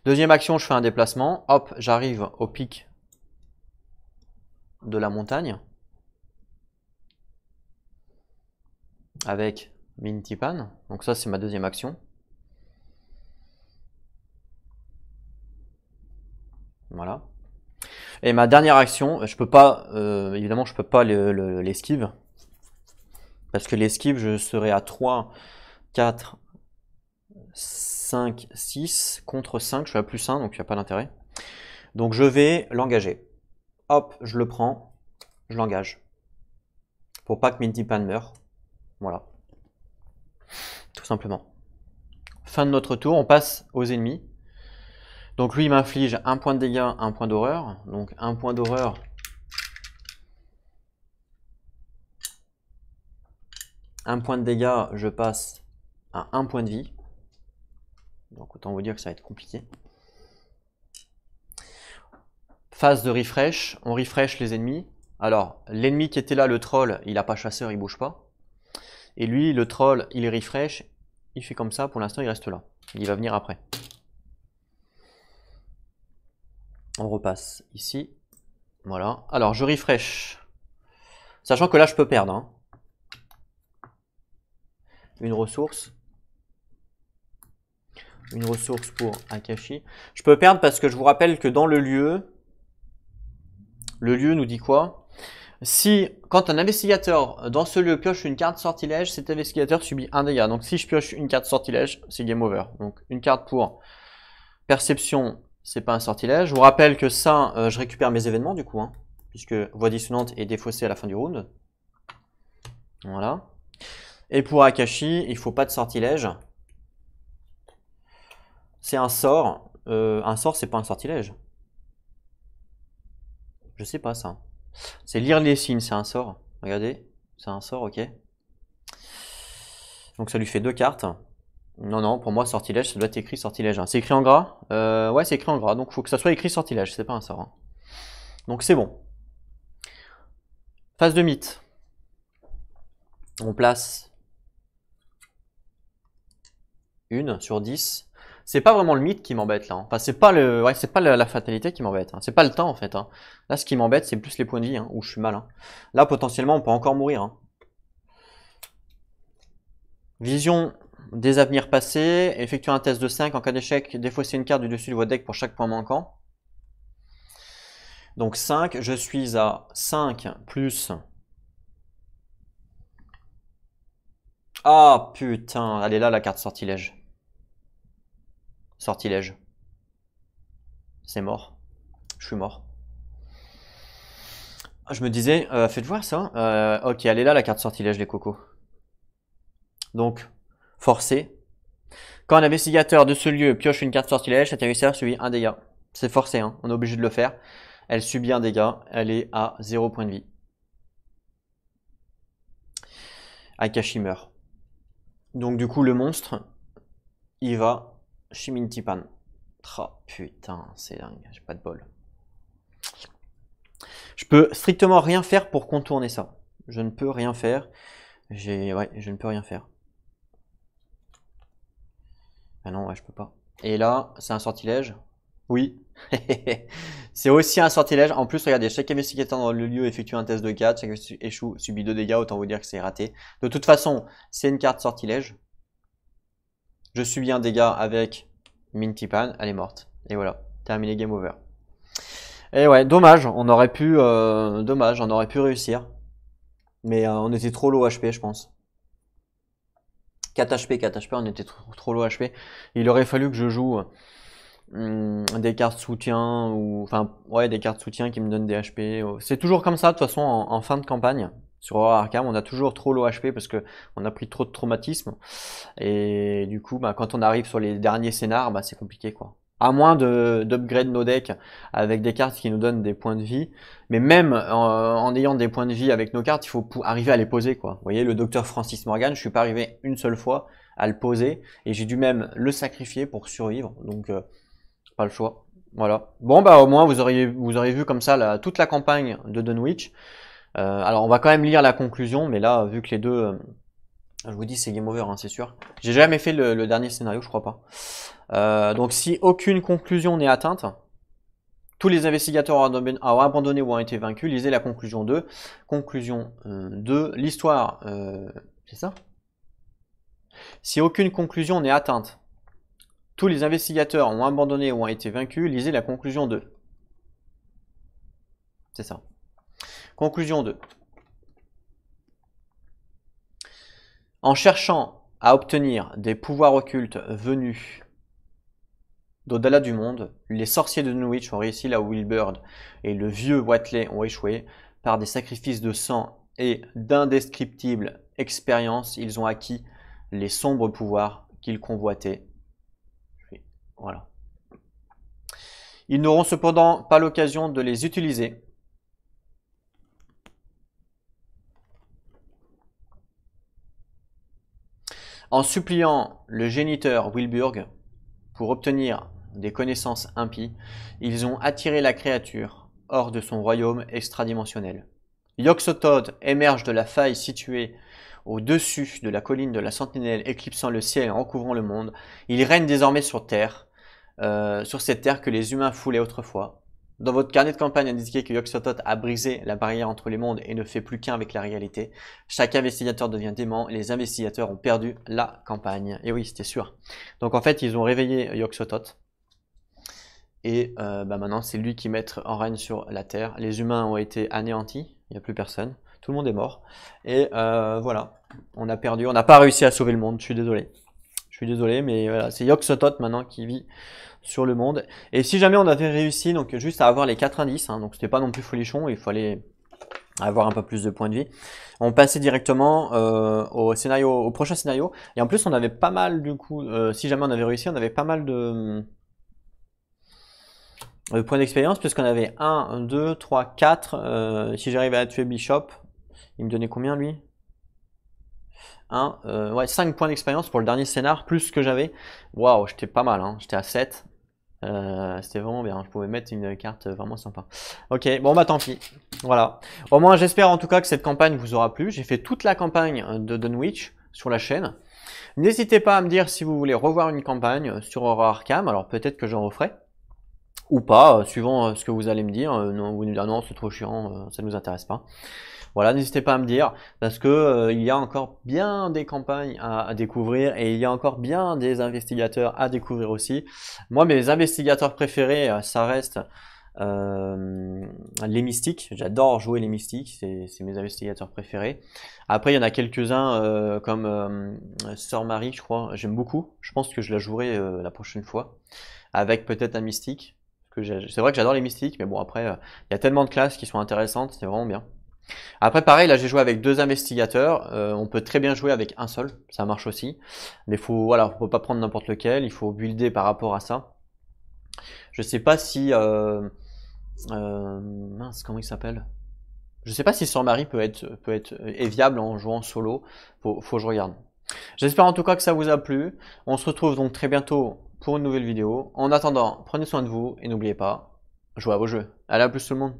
Deuxième action, je fais un déplacement. Hop, j'arrive au pic de la montagne. Avec Mintipan. Donc ça c'est ma deuxième action. Voilà. Et ma dernière action, je peux pas, évidemment, je peux pas l'esquive. Parce que l'esquive, je serai à 3, 4, 5, 6 contre 5. Je suis à plus 1, donc il n'y a pas d'intérêt. Donc je vais l'engager. Hop, je le prends, je l'engage. Pour pas que Mintipan meure. Voilà. Tout simplement. Fin de notre tour, on passe aux ennemis. Donc lui, il m'inflige 1 point de dégâts, 1 point d'horreur. Donc 1 point d'horreur. Un point de dégâts, je passe à 1 point de vie. Donc autant vous dire que ça va être compliqué. Phase de refresh, on refresh les ennemis. Alors, l'ennemi qui était là, le troll, il n'a pas chasseur, il bouge pas. Et lui, le troll, il est refresh, il fait comme ça, pour l'instant il reste là. Il va venir après. On repasse ici. Voilà. Alors, je refresh. Sachant que là, je peux perdre. Hein. Une ressource. Une ressource pour Akashi. Je peux perdre parce que je vous rappelle que dans le lieu nous dit quoi? Si, quand un investigateur dans ce lieu pioche une carte sortilège, cet investigateur subit un dégât. Donc si je pioche une carte sortilège, c'est game over. Donc une carte pour perception, c'est pas un sortilège. Je vous rappelle que ça, je récupère mes événements du coup, hein, puisque voix dissonante est défaussée à la fin du round. Voilà. Et pour Akashi, il faut pas de sortilège. C'est un sort. Un sort, c'est pas un sortilège. Je sais pas ça. C'est lire les signes, c'est un sort. Regardez, c'est un sort, ok. Donc ça lui fait 2 cartes. Non, non, pour moi, sortilège, ça doit être écrit sortilège. Hein. C'est écrit en gras ouais, c'est écrit en gras. Donc il faut que ça soit écrit sortilège, c'est pas un sort. Hein. Donc c'est bon. Phase de mythe. On place 1 sur 10. C'est pas vraiment le mythe qui m'embête là. Hein. Enfin, c'est pas c'est pas la fatalité qui m'embête. Hein. C'est pas le temps en fait. Hein. Là, ce qui m'embête, c'est plus les points de vie, hein, où je suis mal. Hein. Là, potentiellement, on peut encore mourir. Hein. Vision des avenirs passés, effectuer un test de 5. En cas d'échec, défausser une carte du dessus de votre deck pour chaque point manquant. Donc 5, je suis à 5 plus... Ah putain, elle est là la carte sortilège. Sortilège. C'est mort. Je suis mort. Je me disais, faites voir ça. Ok, elle est là la carte sortilège, les cocos. Donc, forcé. Quand un investigateur de ce lieu pioche une carte sortilège, cet investigateur subit un dégât. C'est forcé, hein, on est obligé de le faire. Elle subit un dégât, elle est à 0 point de vie. Akashi meurt. Donc du coup, le monstre, il va chez Mintipan. Oh putain, c'est dingue, j'ai pas de bol. Je peux strictement rien faire pour contourner ça. Je ne peux rien faire. Ouais, je ne peux rien faire. Ah non, ouais, je peux pas. Et là, c'est un sortilège. Oui. C'est aussi un sortilège. En plus, regardez, chaque investigateur dans le lieu effectue un test de 4. Chaque échoue subit 2 dégâts. Autant vous dire que c'est raté. De toute façon, c'est une carte sortilège. Je subis un dégât avec Mintipan. Elle est morte. Et voilà. Terminé, game over. Et ouais, dommage. On aurait pu réussir. Mais on était trop low HP, je pense. 4 HP, on était trop low HP. Il aurait fallu que je joue des cartes soutien ou enfin ouais des cartes soutien qui me donnent des HP. C'est toujours comme ça de toute façon en fin de campagne sur Horror Arkham, on a toujours trop low HP parce que on a pris trop de traumatisme et du coup bah, quand on arrive sur les derniers scénars bah, c'est compliqué quoi. À moins d'upgrade nos decks avec des cartes qui nous donnent des points de vie, mais même en ayant des points de vie avec nos cartes, il faut arriver à les poser quoi. Vous voyez le docteur Francis Morgan, je suis pas arrivé une seule fois à le poser et j'ai dû même le sacrifier pour survivre donc pas le choix. Voilà. Bon bah au moins vous auriez vu comme ça toute la campagne de Dunwich. Alors on va quand même lire la conclusion, mais là vu que les deux, je vous dis c'est game over, hein, c'est sûr. J'ai jamais fait le dernier scénario, je crois pas. Donc si aucune conclusion n'est atteinte, tous les investigateurs ont abandonné ou ont été vaincus. Lisez la conclusion 2. Conclusion 2, l'histoire, c'est ça? Si aucune conclusion n'est atteinte, tous les investigateurs ont abandonné ou ont été vaincus. Lisez la conclusion 2. C'est ça. Conclusion 2. En cherchant à obtenir des pouvoirs occultes venus d'au-delà du monde, les sorciers de Dunwich ont réussi là où Wilbur et le vieux Watley ont échoué. Par des sacrifices de sang et d'indescriptibles expériences, ils ont acquis les sombres pouvoirs qu'ils convoitaient. Voilà. Ils n'auront cependant pas l'occasion de les utiliser. En suppliant le géniteur Wilburg pour obtenir des connaissances impies, ils ont attiré la créature hors de son royaume extradimensionnel. Yog-Sothoth émerge de la faille située au-dessus de la colline de la Sentinelle, éclipsant le ciel et recouvrant le monde. Il règne désormais sur Terre, sur cette terre que les humains foulaient autrefois. Dans votre carnet de campagne, indiquez que Yog-Sothoth a brisé la barrière entre les mondes et ne fait plus qu'un avec la réalité. Chaque investigateur devient dément, les investigateurs ont perdu la campagne. Et oui, c'était sûr. Donc en fait, ils ont réveillé Yog-Sothoth. Et maintenant, c'est lui qui met en règne sur la Terre. Les humains ont été anéantis, il n'y a plus personne. Tout le monde est mort. Et voilà, on a perdu, on n'a pas réussi à sauver le monde, je suis désolé. Je suis désolé, mais voilà, c'est Yog-Sothoth maintenant qui vit sur le monde. Et si jamais on avait réussi, donc juste à avoir les 4 indices, hein, donc c'était pas non plus folichon, il fallait avoir un peu plus de points de vie. On passait directement au prochain scénario. Et en plus, on avait pas mal du coup, si jamais on avait réussi, on avait pas mal de points d'expérience, puisqu'on avait 1, 2, 3, 4. Si j'arrivais à tuer Bishop, il me donnait combien lui? 5 points d'expérience pour le dernier scénar, plus que j'avais. Waouh, j'étais pas mal, hein, j'étais à 7. C'était vraiment bien, je pouvais mettre une carte vraiment sympa. Ok, bon bah tant pis, voilà. Au moins j'espère en tout cas que cette campagne vous aura plu. J'ai fait toute la campagne de Dunwich sur la chaîne. N'hésitez pas à me dire si vous voulez revoir une campagne sur Horror Arkham, alors peut-être que j'en referai. ou pas, suivant ce que vous allez me dire. Non, vous nous dire non, c'est trop chiant, ça ne nous intéresse pas. Voilà, n'hésitez pas à me dire, parce que il y a encore bien des campagnes à découvrir et il y a encore bien des investigateurs à découvrir aussi. Moi, mes investigateurs préférés, ça reste les mystiques. J'adore jouer les mystiques, c'est mes investigateurs préférés. Après, il y en a quelques-uns comme Sœur Marie, je crois. J'aime beaucoup. Je pense que je la jouerai la prochaine fois avec peut-être un mystique. C'est vrai que j'adore les mystiques, mais bon après, il y a tellement de classes qui sont intéressantes, c'est vraiment bien. Après, pareil, là j'ai joué avec deux investigateurs. On peut très bien jouer avec un seul, ça marche aussi. Mais voilà, faut pas prendre n'importe lequel. Il faut builder par rapport à ça. Je sais pas si, mince, comment il s'appelle? Je sais pas si Sœur Marie est viable en jouant solo. Faut que je regarde. J'espère en tout cas que ça vous a plu. On se retrouve donc très bientôt pour une nouvelle vidéo. En attendant, prenez soin de vous et n'oubliez pas, jouez à vos jeux. Allez, à plus tout le monde.